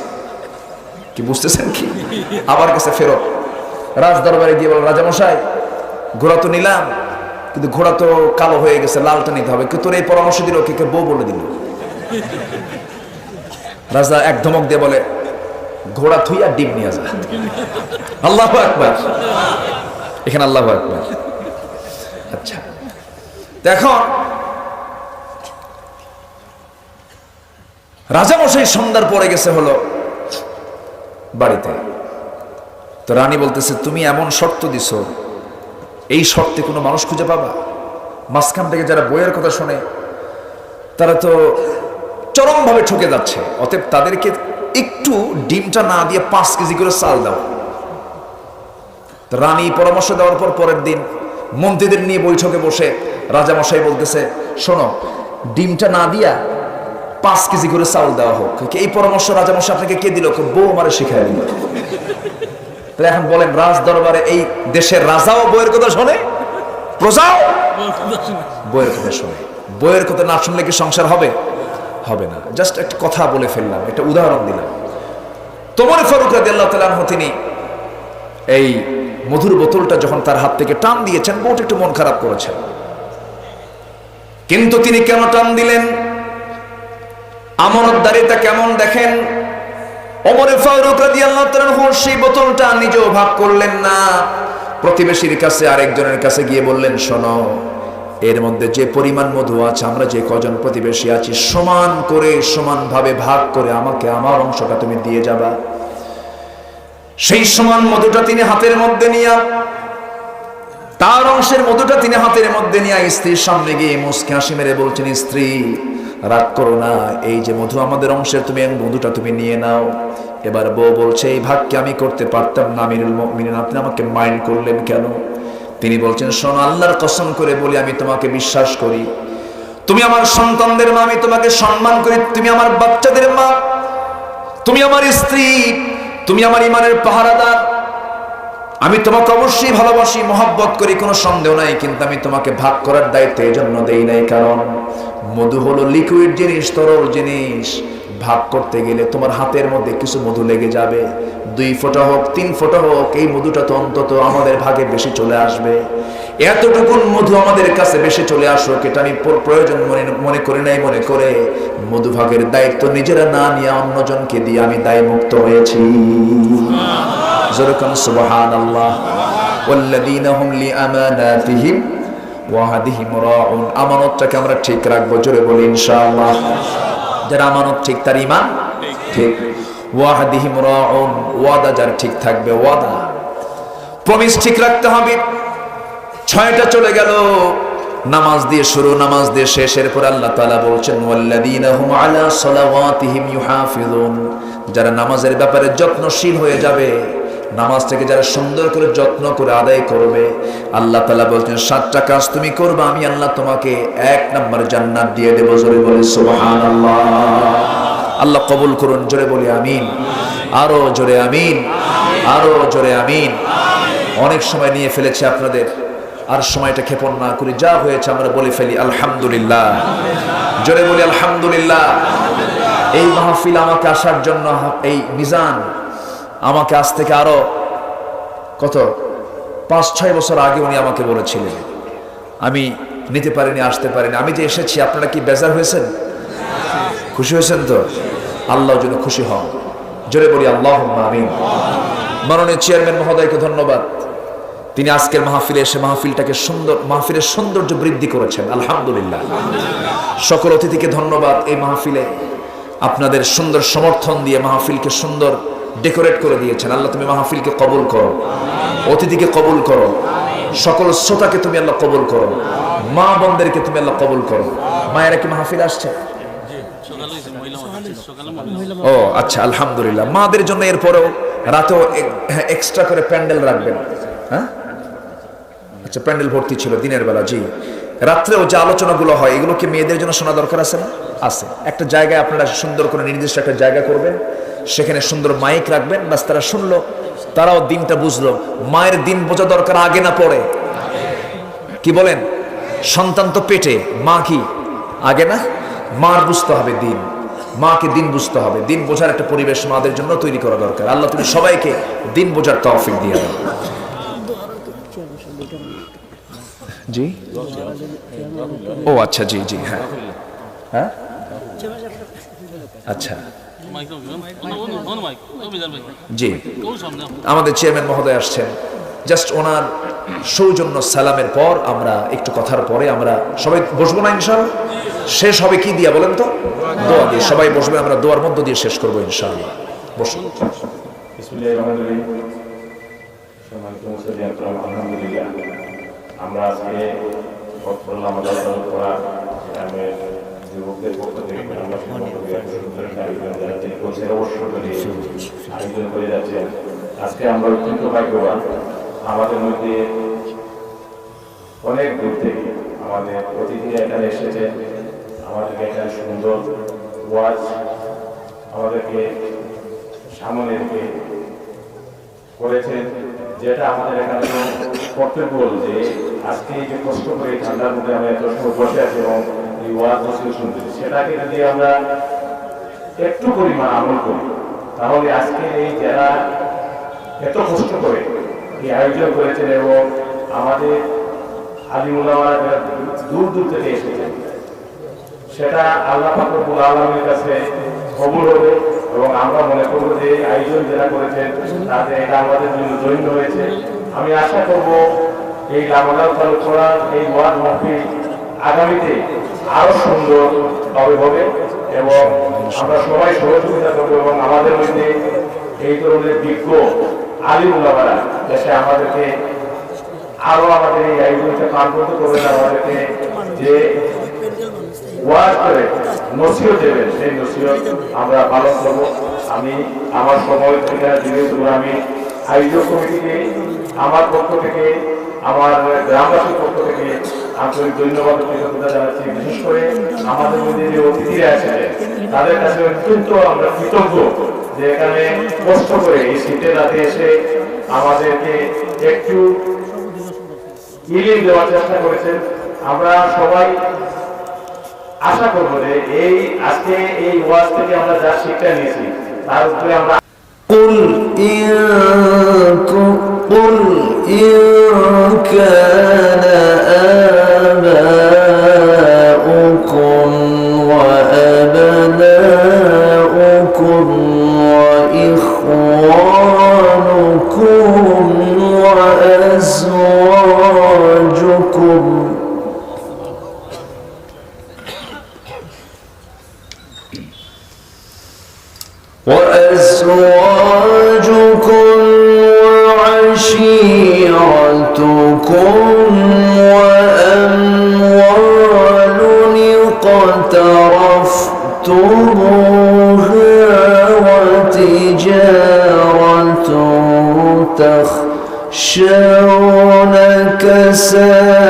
কি বুঝতেছেন কি? আবার কাছে ফেরত রাজ দরবারে গিয়ে বল, রাজামশাই ঘোড়া তো নিলাম, কিন্তু ঘোড়া তো কালো হয়ে গেছে, লালটা নিতে হবে। কিন্তু তোর এই পরামর্শ দিল কে? বউ বলে দিল। রাজা এক ধমক দিয়ে বলে, ঘোড়া থুইয়া ডিম নিয়ে যা। আল্লাহু আকবার। এখানে আল্লাহু আকবার। আচ্ছা দেখো, রাজামশাই সন্ধ্যার পরে গেছে হলো বাড়িতে। তো রানী বলতেছে, তুমি এমন শর্ত দিছো, এই শর্তে কোনো মানুষ খুঁজে পাবা? মাঝখান থেকে যারা বইয়ের কথা শোনে তারা তো চরমভাবে ঠকে যাচ্ছে। অতএব তাদেরকে একটু ডিমটা না দিয়ে 5 কেজি করে চাল দাও। রানী পরামর্শ দেওয়ার পর পরের দিন মন্ত্রীদের নিয়ে বৈঠকে বসে রাজামশাই বলতেছে, শোনো, ডিমটা না দিয়া 5 কেজি করে চাউল দেওয়া হোক। এই পরামর্শ রাজামশাই আপনাকে কে দিল? বউ আমারে শিখাই দিল। তাহলে এখন বলেন, রাজ দরবারে এই দেশের রাজাও বইয়ের কথা শোনে, প্রজাও বইয়ের কথা শোনে। বইয়ের কথা না শুনলে কি সংসার হবে? হবে না। জাস্ট একটা কথা বলে ফেললাম, একটা উদাহরণ দিলাম। ওমর ফারুক রাদিয়াল্লাহু তাআলা আনহু তিনি এই মধুর বোতলটা যখন তার হাত থেকে টান দিয়েছেন, বউটা একটু মন খারাপ করেছেন। কিন্তু তিনি কেন টান দিলেন? আমানতদারিতা কেমন দেখেন। ওমর ফারুক রাদিয়াল্লাহু তাআলা আনহু সেই বোতলটা নিজেও ভাগ করলেন না, প্রতিবেশীর কাছে আরেকজনের কাছে গিয়ে বললেন, শোনো, এর মধ্যে যে পরিমাণ মধু আছে, আমরা যে কজন প্রতিবেশী আছি সমান করে সমানভাবে ভাগ করে আমাকে আমার অংশটা তুমি দিয়ে যাবা। সেই সমান মধুটা তিনি হাতের মধ্যে নিয়ে, তার অংশের মধুটা তিনি হাতের মধ্যে নিয়ে স্ত্রীর সামনে গিয়ে মুচকি হাসি মেরে বলছেন, স্ত্রী রাগ করো না, এই যে মধু আমাদের অংশের, তুমি এই মধুটা তুমি নিয়ে নাও। এবার বউ বলছে, এই ভাগ কি আমি করতে পারতাম না আমিরুল মুমিনিন, আপনি আমাকে মাইন্ড করলেন কেন? তিনি বলছেন, শোনো, আল্লাহর কসম করে বলি, আমি তোমাকে বিশ্বাস করি, তুমি আমার সন্তানদের মা, আমি তোমাকে সম্মান করি, তুমি আমার বাচ্চাদের মা, তুমি আমার স্ত্রী, তুমি আমার ইমানের পাহারাদার। আমি তোমাকে অবশ্যই ভালোবাসি, মহব্বত করি, কোনো সন্দেহ নাই, কিন্তু আমি তোমাকে ভাগ করার দায়িত্ব এই জন্য দেই নাই, কারণ মধু হলো লিকুইড জিনিস, তরল জিনিস। ভাগ করতে গেলে তোমার হাতের মধ্যে কিছু মধু লেগে যাবে, 2 ফোঁটা হোক 3 ফোঁটা হোক, এই মধুটা তো অন্তত আমাদের ভাগে বেশি চলে আসবে। এতটুকুন মধু আমাদের কাছে বেশি চলে আসুক, এটা আমি প্রয়োজন মনে করি নাই। মনে করে মধু ভাগের দায়িত্ব নিজেরা না নিয়ে অন্যজনকে দিয়ে আমি দায় মুক্ত হয়েছি। জোরকান সুবহানাল্লাহ। ওয়াল্লাযীনা হুম লিআমানাতিহিম ওয়া আহদিহিম রাউন। আমানতটাকে আমরা ঠিক রাখবো, জোরে বলি ইনশাআল্লাহ। যারা আমানত ঠিক তার ঈমান ঠিক। ওয়া আহদিহিম রাউন, ওয়াদা যার ঠিক থাকবে, ওয়াদা প্রমিস ঠিক রাখতে হবে। 6টা চলে গেল, নামাজ দিয়ে শুরু, নামাজ দিয়ে শেষ। এরপর আল্লাহ তাআলা বলছেন ওয়াল্লাযীনা হুম আলা সালাওয়াতিহিম ইউহাফিজুন। যারা নামাজের ব্যাপারে যত্নশীল হয়ে যাবে, নামাজটাকে যারা সুন্দর করে যত্ন করে আদায় করবে, আল্লাহ তাআলা বলছেন 7টা কাজ তুমি করবে, আমি আল্লাহ তোমাকে 1 নম্বর জান্নাত দিয়ে দেব। জোরে বলে সুবহানাল্লাহ। আল্লাহ কবুল করুন, জোরে বলি আমিন। আরো জোরে আমিন, আরো জোরে আমিন। অনেক সময় নিয়ে ফেলেছে আপনাদের, আর সময়টা ক্ষেপণ না করি, যা হয়েছে আমরা বলে ফেলি আলহামদুলিল্লাহ। জোরে বলি আলহামদুলিল্লাহ। এই মাহফিল আমাকে আসার জন্য, এই মিজান আমাকে আজ থেকে আরো কত 5-6 বছর আগে উনি আমাকে বলেছিলেন, আমি নিতে পারিনি, আসতে পারিনি। আমি যে এসেছি, আপনারা কি বেজার হয়েছেন? খুশি হয়েছেন তো? আল্লাহ যেন খুশি হন, জোরে বলি আল্লাহুম্মা আমিন। মাননীয় চেয়ারম্যান মহোদয়কে ধন্যবাদ, তিনি আজকের মাহফিলে এসে মাহফিলটাকে সুন্দর, মাহফিলের সৌন্দর্য বৃদ্ধি করেছেন, আলহামদুলিল্লাহ। সকল অতিথিকে ধন্যবাদ, এই মাহফিলে আপনাদের সুন্দর সমর্থন দিয়ে মাহফিলকে সুন্দর ডেকোরেট করে দিয়েছেন। আল্লাহ তুমি মাহফিলকে কবুল করো, অতিথিকে কবুল করো, সকল শ্রোতাকে তুমি আল্লাহ কবুল করো, মা বোনদেরকে তুমি আল্লাহ কবুল করো। মায়েরা কি মাহফিল আসছে? ও আচ্ছা, আলহামদুলিল্লাহ। মাদের জন্য এরপরেও রাতেও এক্সট্রা করে প্যান্ডেল রাখবেন। হ্যাঁ, আচ্ছা, প্যান্ডেল ভর্তি ছিল দিনের বেলা। জি, রাত্রেও যে আলোচনাগুলো হয়, এগুলো কি মেয়েদের জন্য শোনা দরকার আছে না? আছে। একটা জায়গায় আপনারা সুন্দর করে নির্দিষ্ট একটা জায়গা করবেন, সেখানে সুন্দর মাইক রাখবেন, বাস তারা শুনলো, তারাও দিনটা বুঝলো। মায়ের দিন বোঝা দরকার, আগে না পরে। কি বলেন? সন্তান তো পেটে, মা কি আগে না? মার বুঝতে হবে দিন, মাকে দিন বুঝতে হবে। দিন বোঝার একটা পরিবেশ মাদের জন্য তৈরি করা দরকার। আল্লাহ তুমি সবাইকে দিন বোঝার তৌফিক দিয়ে দাও। জি, ও আচ্ছা, জি জি, হ্যাঁ হ্যাঁ, আচ্ছা জি। আমাদের চেয়ারম্যান মহোদয় আসছেন, জাস্ট ওনার সৌজন্য সালামের পর আমরা একটু কথার পরে আমরা সবাই বসবো না ইনশাআল্লাহ? শেষ হবে কি দিয়া বলেন তো? দোয়া দিয়ে সবাই বসবে, আমরা দোয়ার মধ্য দিয়ে শেষ করবো ইনশাআল্লাহ। বসুন। আলহামদুলিল্লাহ, আমরা আজকে আমাদের যুবকদের পক্ষ থেকে আয়োজন করে যাচ্ছেন। আজকে আমরা অত্যন্ত ভাগ্যবান, আমাদের মধ্যে অনেক দূর থেকে আমাদের অতিথিরা এখানে এসেছেন, আমাদেরকে এখানে সুন্দর ওয়াজ আমাদেরকে সামনে রেখে করেছেন, যেটা আমাদের এখানে কর্তব্য যে আজকে এই যে কষ্ট করে ঠান্ডার মধ্যে আমরা এত সময় বসে আছি এবং এই ওয়াজ মসজিদ শুনতেছি, সেটাকে যদি আমরা একটু পরিমাণ আমল করি, তাহলে আজকে এই যারা এত কষ্ট করে এই আয়োজন করেছেন এবং আমাদের আলিম উলামারা যারা দূর দূর থেকে এসেছেন, সেটা আল্লাহ পাক রব্বুল আলামিনের কাছে কবুল হবে। এবং আমরা মনে করবো যে আয়োজন যারা করেছেন তাতে এটা আমাদের জন্য দৈন্য হয়েছে। আমি আশা করব এই লামাদার করা এই ওয়াজ মাহফিল আগামীতে আরো সুন্দর হবে এবং আমরা সবাই সহযোগিতা করবো এবং আমাদের মধ্যে এই ধরনের বিজ্ঞ আলিম উলামারা দেশে আমাদেরকে আরো আমাদের এই আয়োজনকে পাল্পত করবেন, আমাদেরকে যে ওয়াজ করে নসিহত দেবেন, সেই নসিহত আমরা পালন করব। আমি আমার সময় থেকে আমি আয়োজক কমিটিকে আমার পক্ষ থেকে, আমার গ্রামবাসীর পক্ষ থেকে আন্তরিক ধন্যবাদ কৃতজ্ঞতা জানাচ্ছি। বিশেষ করে আমাদের মধ্যে যে অতিথিরা এসেছে তাদের কাছে অত্যন্ত আমরা কৃতজ্ঞ যে এখানে কষ্ট করে এই শীতের রাতে এসে আমাদেরকে একটু ইলিম দেওয়ার চেষ্টা করেছেন। আমরা সবাই আশা করবো যে এই আজকে এই ওয়াজ থেকে আমরা যা শিক্ষা নিয়েছি তার উপরে আমরা قل إن كان آباؤكم وأبناؤكم وإخوانكم وأزواجكم وعشيرتكم وأموال اقترفتموها وتجارة تخشون كسادها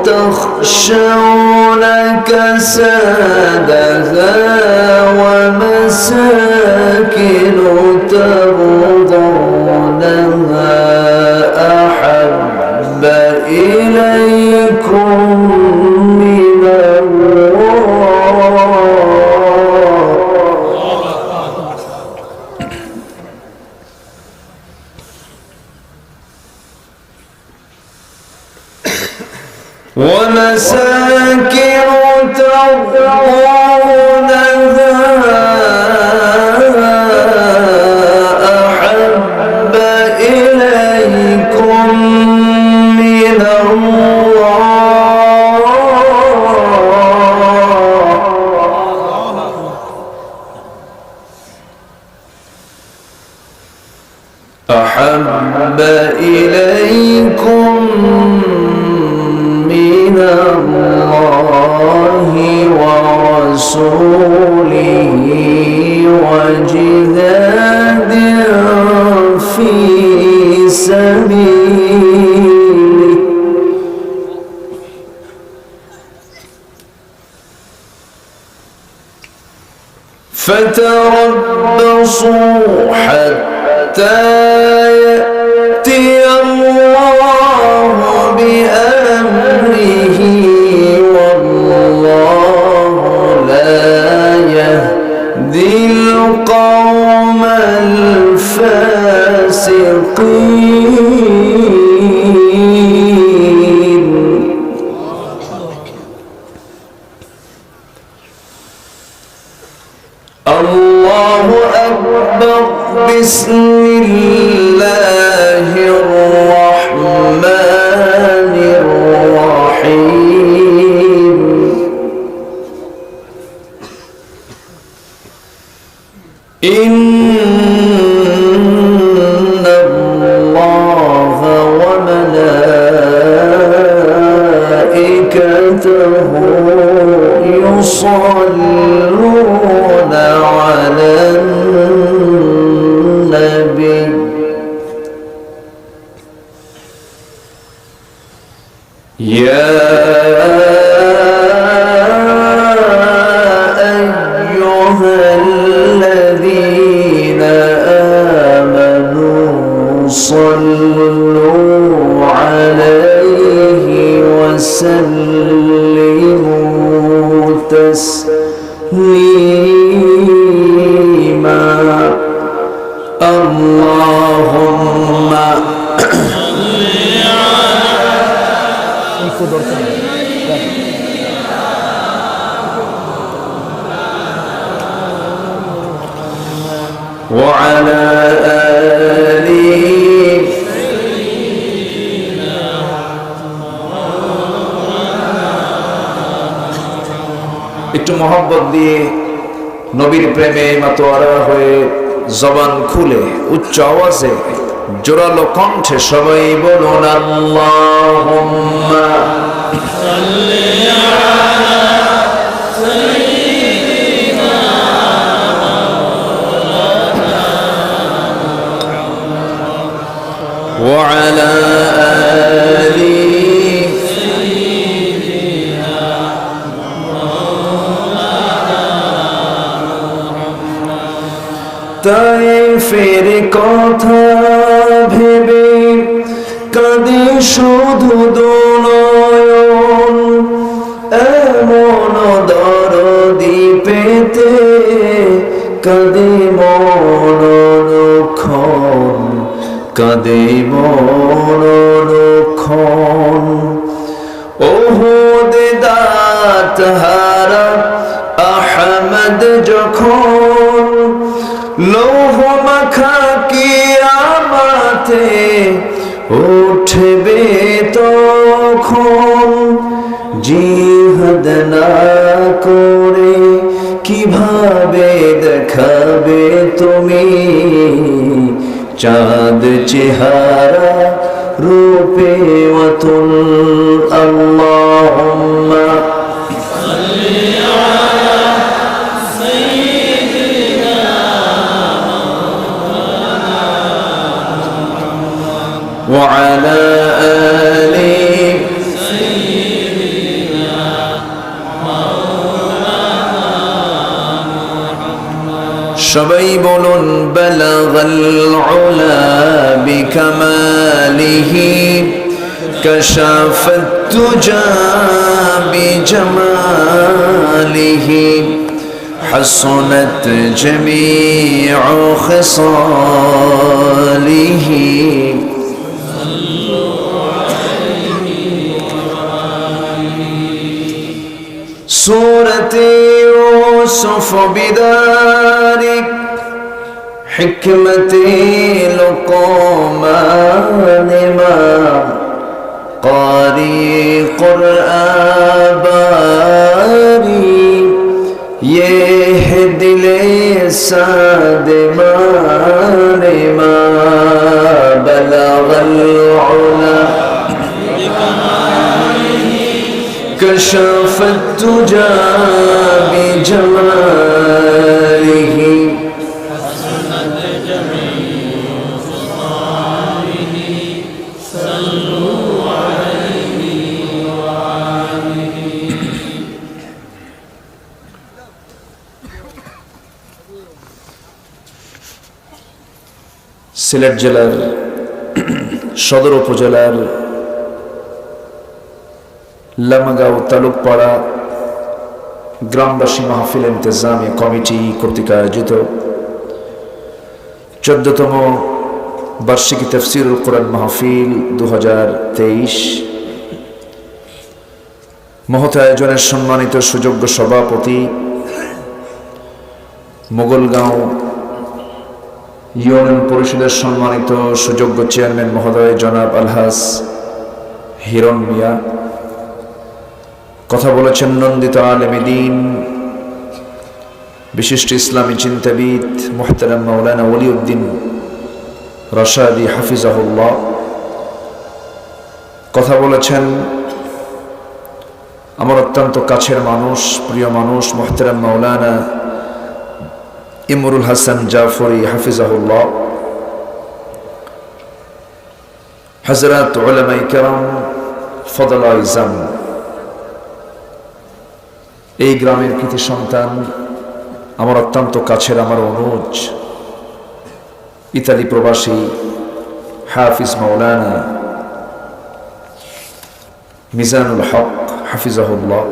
تخشون كسادها ومساكن ترضونها أحب إليكم من الله ومساكن ترضونها أحب إليكم من الله أحب إليكم من الله ورسوله وجهاد في سبيله فتربصوا حتى يأتي الله بأمره والله لا يهدي القوم الفاسقين الله أكبر بسم الله الرحمن الرحيم إن الله وملائكته يصلون على النبي يا أيها الذين آمنوا صلوا عليه وسلموا تسليما اللهم وعلى آله একটু মহব্বত দিয়ে নবীর প্রেমে মাতোয়ারা হয়ে জবান খুলে উচ্চ আওয়াজে জোরালো কণ্ঠে সবাই বলুন আল্লাহুম্মা সাল্লি আলা সাইয়্যিদিনা ওয়া আলা ফের কথা ভেবে কাঁদে শুধু দুনয়ন, এমন দরদি পেতে কাঁদে মনক্ষণ, কাঁদে মনক্ষণ। ওহুদ দাঁত হারা আহমদ যখন লৌহ মাখা কিয়ামতে উঠবে তখন, জিহাদ না করে কিভাবে দেখাবে তুমি চাঁদ চেহারা রূপে অতুল। আল্লাহুম্মা وعلى آل সবাই বলুন বালাগাল উলা বিকামালিহি কাশাফাত তুজা বিজামালিহি حسنت جميع خصاله سورة يوسف بدارك حكمة لقمان ما قاري قرآن باري یہ دل ساد مان ما بلغ العلا كشف الدجى بجماله সিলেট জেলার সদর উপজেলার লামাগাঁও তালুকপাড়া গ্রামবাসী মাহফিল ইন্তেজামি কমিটি কর্তৃক আয়োজিত 14তম বার্ষিকী তাফসীরুল কোরআন মাহফিল 2023 মহৎ আয়োজনের সম্মানিত সুযোগ্য সভাপতি মোগলগাঁও ইউনিয়ন পরিষদের সম্মানিত সুযোগ্য চেয়ারম্যান মহোদয় জনাব আলহাজ হিরণ মিয়া, কথা বলেছেন নন্দিত আলেমে দ্বীন বিশিষ্ট ইসলামী চিন্তাবিদ মুহতারাম মাওলানা ওলিউদ্দিন রশাদি হাফিজাহুল্লাহ, কথা বলেছেন আমার অত্যন্ত কাছের মানুষ, প্রিয় মানুষ মুহতারাম মাওলানা ইমরুল হাসান জাফরি হাফিজাহুল্লাহ, হযরত উলামায়ে কেরাম ফদলায়ে ইজাম, এই গ্রামের কৃতি সন্তান আমার অত্যন্ত কাছের আমার অনুজ ইতালি প্রবাসী হাফিজ মাওলানা মিজানুল হক হাফিজাহুল্লাহ,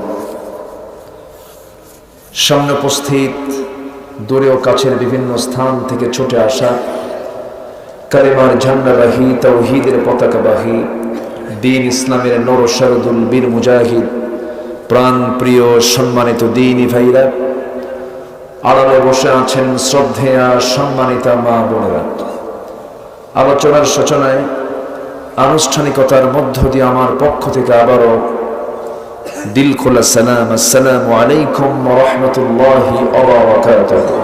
সামনে উপস্থিত দূরে ও কাছের বিভিন্ন স্থান থেকে ছুটে আসা কালেমার ঝান্ডাবাহী তাওহীদের পতাকাবাহী দ্বীন ইসলামের নর শারদুল বীর মুজাহিদ প্রাণ প্রিয় সম্মানিত দ্বীনি ভাইরা, আড়ালে বসে আছেন শ্রদ্ধেয়া সম্মানিতা মা বোনেরা, আলোচনার সূচনায় আনুষ্ঠানিকতার মধ্য দিয়ে আমার পক্ষ থেকে আবারও দিল খোলা সালাম, আসসালামু আলাইকুম ওয়া রাহমাতুল্লাহি ওয়া বারাকাতুহু।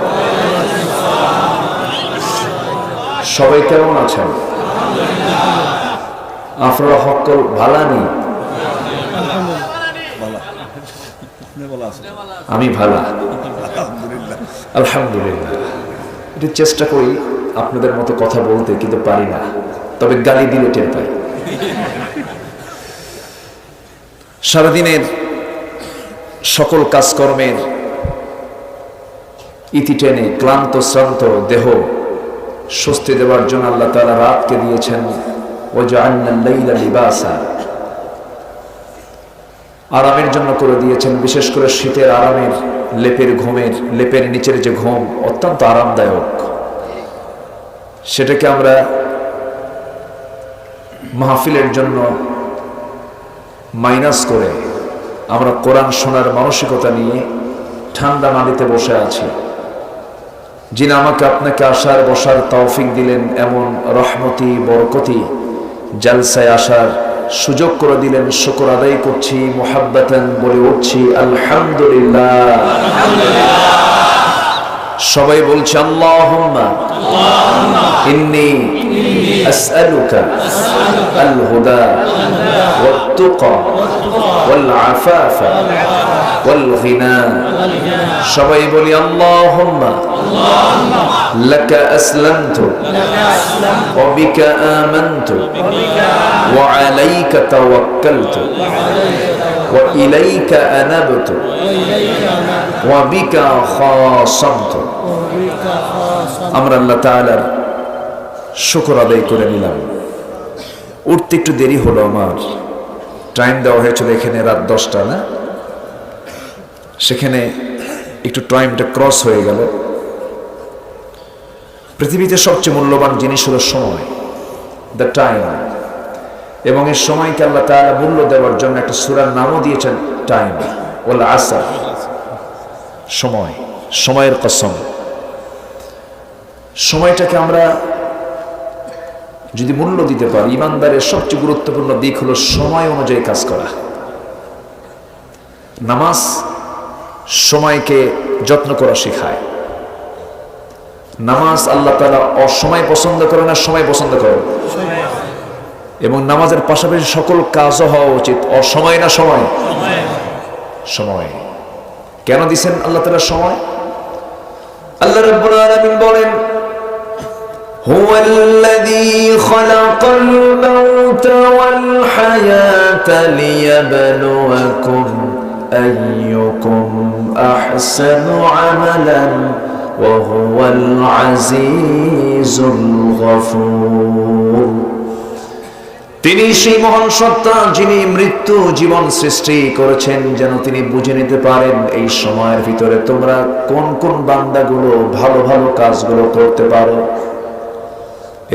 সবাই কেমন আছেন? আপনারা সকল ভালো নেই? আমি ভালো আলহামদুলিল্লাহ। একটু চেষ্টা করি আপনাদের মতো কথা বলতে, কিন্তু পারি না, তবে গালি দিলে টের পাই। সারাদিনের সকল কাজকর্মের ইতি টেনে ক্লান্ত শ্রান্ত দেহ স্বস্তি দেওয়ার জন্য আল্লাহ তাআলা রাতকে দিয়েছেন, ওয়াজআলনা আল-লাইলা লিবাসা, আরামের জন্য করে দিয়েছেন। বিশেষ করে শীতের আরামের লেপের নিচের যে ঘুম অত্যন্ত আরামদায়ক, সেটাকে আমরা মাহফিলের জন্য মাইনাস করে আমরা কোরআন শোনার মানসিকতা নিয়ে ঠান্ডা মাটিতে বসে আছি। যিনি আমাকে আপনাকে আসার বসার তৌফিক দিলেন, এমন রহমতি বরকতি জালসায় আসার সুযোগ করে দিলেন, শুকর আদায় করছি, মুহাব্বাতান বলে উঠছি আলহামদুলিল্লাহ। সবাই বলছে আল্লাহুম্মা ইন্নী আসআলুকা আল হুদা ওয়াত তুকা ওয়াল আফাফা ওয়াল গিনা। সবাই বলি আল্লাহুম্মা লাকা আসলামতু ওয়া বিকা আমানতু ওয়া আলাইকা তাওয়াক্কালতু ওয়া ইলাইকা আনাবতু ওয়া বিকা খাসামতু। আমরা আল্লাহ তাআলার শুকর আদায় করে নিলাম। উঠতে একটু দেরি হলো, আমার টাইম দেওয়া হয়েছিল এখানে রাত 10টা, না? সেখানে একটু টাইমটা ক্রস হয়ে গেল। পৃথিবীতে সবচেয়ে মূল্যবান জিনিস হলো সময়, দ্য টাইম। এবং এই সময়কে আল্লাহ তাআলা মূল্য দেওয়ার জন্য একটা সূরার নামও দিয়েছেন টাইম, ওয়াল আসর, সময়, সময়ের কসম। সময়টাকে আমরা যদি মূল্য দিতে পারি, ইমানদারের সবচেয়ে গুরুত্বপূর্ণ দিক হলো সময় অনুযায়ী কাজ করা। নামাজ সময়কে যত্ন করা শেখায়। নামাজ আল্লাহ তাআলা অসময় পছন্দ করে না, সময় পছন্দ করে। এবং নামাজের পাশাপাশি সকল কাজও হওয়া উচিত অসময় না সময়? সময়। কেন দিছেন আল্লাহ তাআলা সময়? আল্লাহ রাব্বুল আলামিন বলেন, হুয়াল্লাযী খালাকাল মাউতা ওয়াল হায়াতা লিয়াবলুয়াকুম আইয়ুকুম আহসানু আমালান ওয়া হুয়াল আজিজুল গফুর। তিনি সেই মহান সত্তা যিনি মৃত্যু জীবন সৃষ্টি করেছেন যেন তিনি বুঝে নিতে পারেন এই সময়ের ভিতরে তোমরা কোন কোন বান্দাগুলো ভালো ভালো কাজগুলো করতে পারো।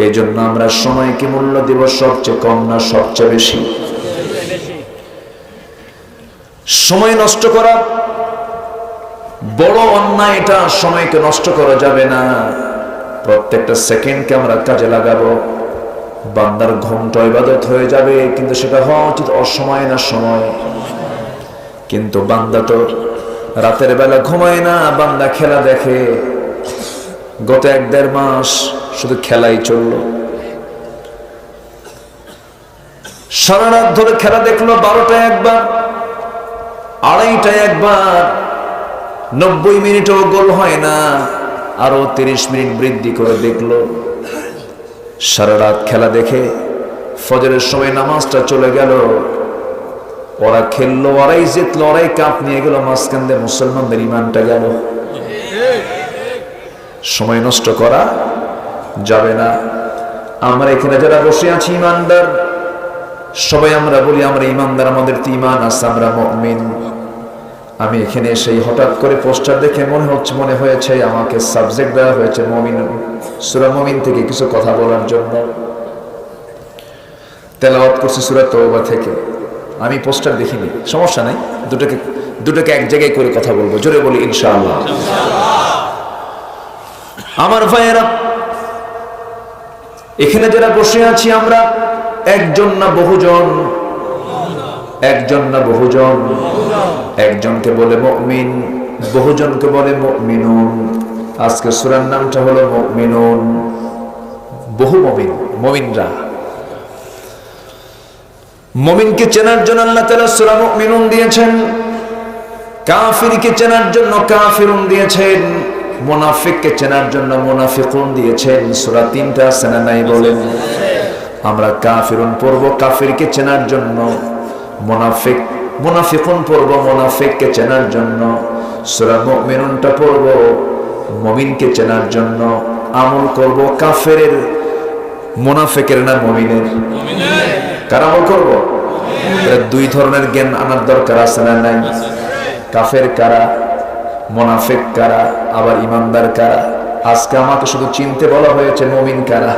এই জন্য আমরা সময়কে মূল্য দেব সবচেয়ে কম না সবচেয়ে বেশি? সময় নষ্ট করা বড় অন্যায়, এটা সময়কে নষ্ট করা যাবে না। প্রত্যেকটা সেকেন্ডকে আমরা কাজে লাগাবো। বান্দার ঘুমটা ইবাদত হয়ে যাবে, কিন্তু সেটা হওয়া উচিত অসময় না সময়। কিন্তু বান্দা তো রাতের বেলা ঘুমায় না, বান্দা খেলা দেখে। গত 1-1.5 মাস শুধু খেলাই চললো। সারা রাত ধরে খেলা দেখলো, 12টায় একবার, 2:30টায় একবার, 90 মিনিটও গোল হয় না, আরো 30 মিনিট বৃদ্ধি করে দেখলো। সারা রাত খেলা দেখে ফজরের সময় নামাজটা চলে গেল। ওরা খেললো, ওরাই জিতলো, ওরাই কাপ নিয়ে গেল, মাঝখান দিয়ে মুসলমানদের ইমানটা গেল। সময় নষ্ট করা যাবে না। আমরা এখানে যারা বসে আছি ইমানদার, সবাই আমরা বলি আমরা ইমানদার, আমাদের তো ইমান আছে, আমরা মুমিন। আমি এখানে সেই হঠাৎ করে পোস্টার দেখে মনে হয়েছে আমাকে সাবজেক্ট দেওয়া হয়েছে মুমিন, সূরা মুমিন থেকে কিছু কথা বলার জন্য। তেলাওয়াত করছি সূরা তওবা থেকে। আমি পোস্টার দেখিনি, সমস্যা নাই, দুটোকে এক জায়গায় করে কথা বলবো। জোরে বলি ইনশাআল্লাহ। আমার ভাইয়েরা, এখানে যারা বসে আছি আমরা একজন না বহুজন? একজন না বহুজন? একজনকে বলে মুমিন, বহুজনকে বলে মুমিনুন। আজকে সূরার নামটা হলো মুমিনুন, বহু মুমিন, মুমিনরা। মুমিনকে চেনার জন্য আল্লাহ তাআলা সূরা মুমিনুন দিয়েছেন, কাফিরকে চেনার জন্য কাফিরুন দিয়েছেন, মুনাফিককে চেনার জন্য মুনাফিকুন দিয়েছেন। সূরা 3টা আছে না নাই বলেন? আমরা কাফিরুন পড়ব কাফিরকে চেনার জন্য, মুনাফিকুন পড়ব মুনাফিককে চেনার জন্য। সূরা মুমিনুনটা পড়ব মুমিনকে চেনার জন্য, আমল করব কাফেরের, মুনাফিকের না মুমিনের? কার আমল করব? দুই ধরনের জ্ঞান আনার দরকার আছে না নাই? কাফের কারা, মুনাফিক কারা, আবার ইমানদার কারা? আজকে আমাকে শুধু চিনতে বলা হয়েছে মুমিন কারা।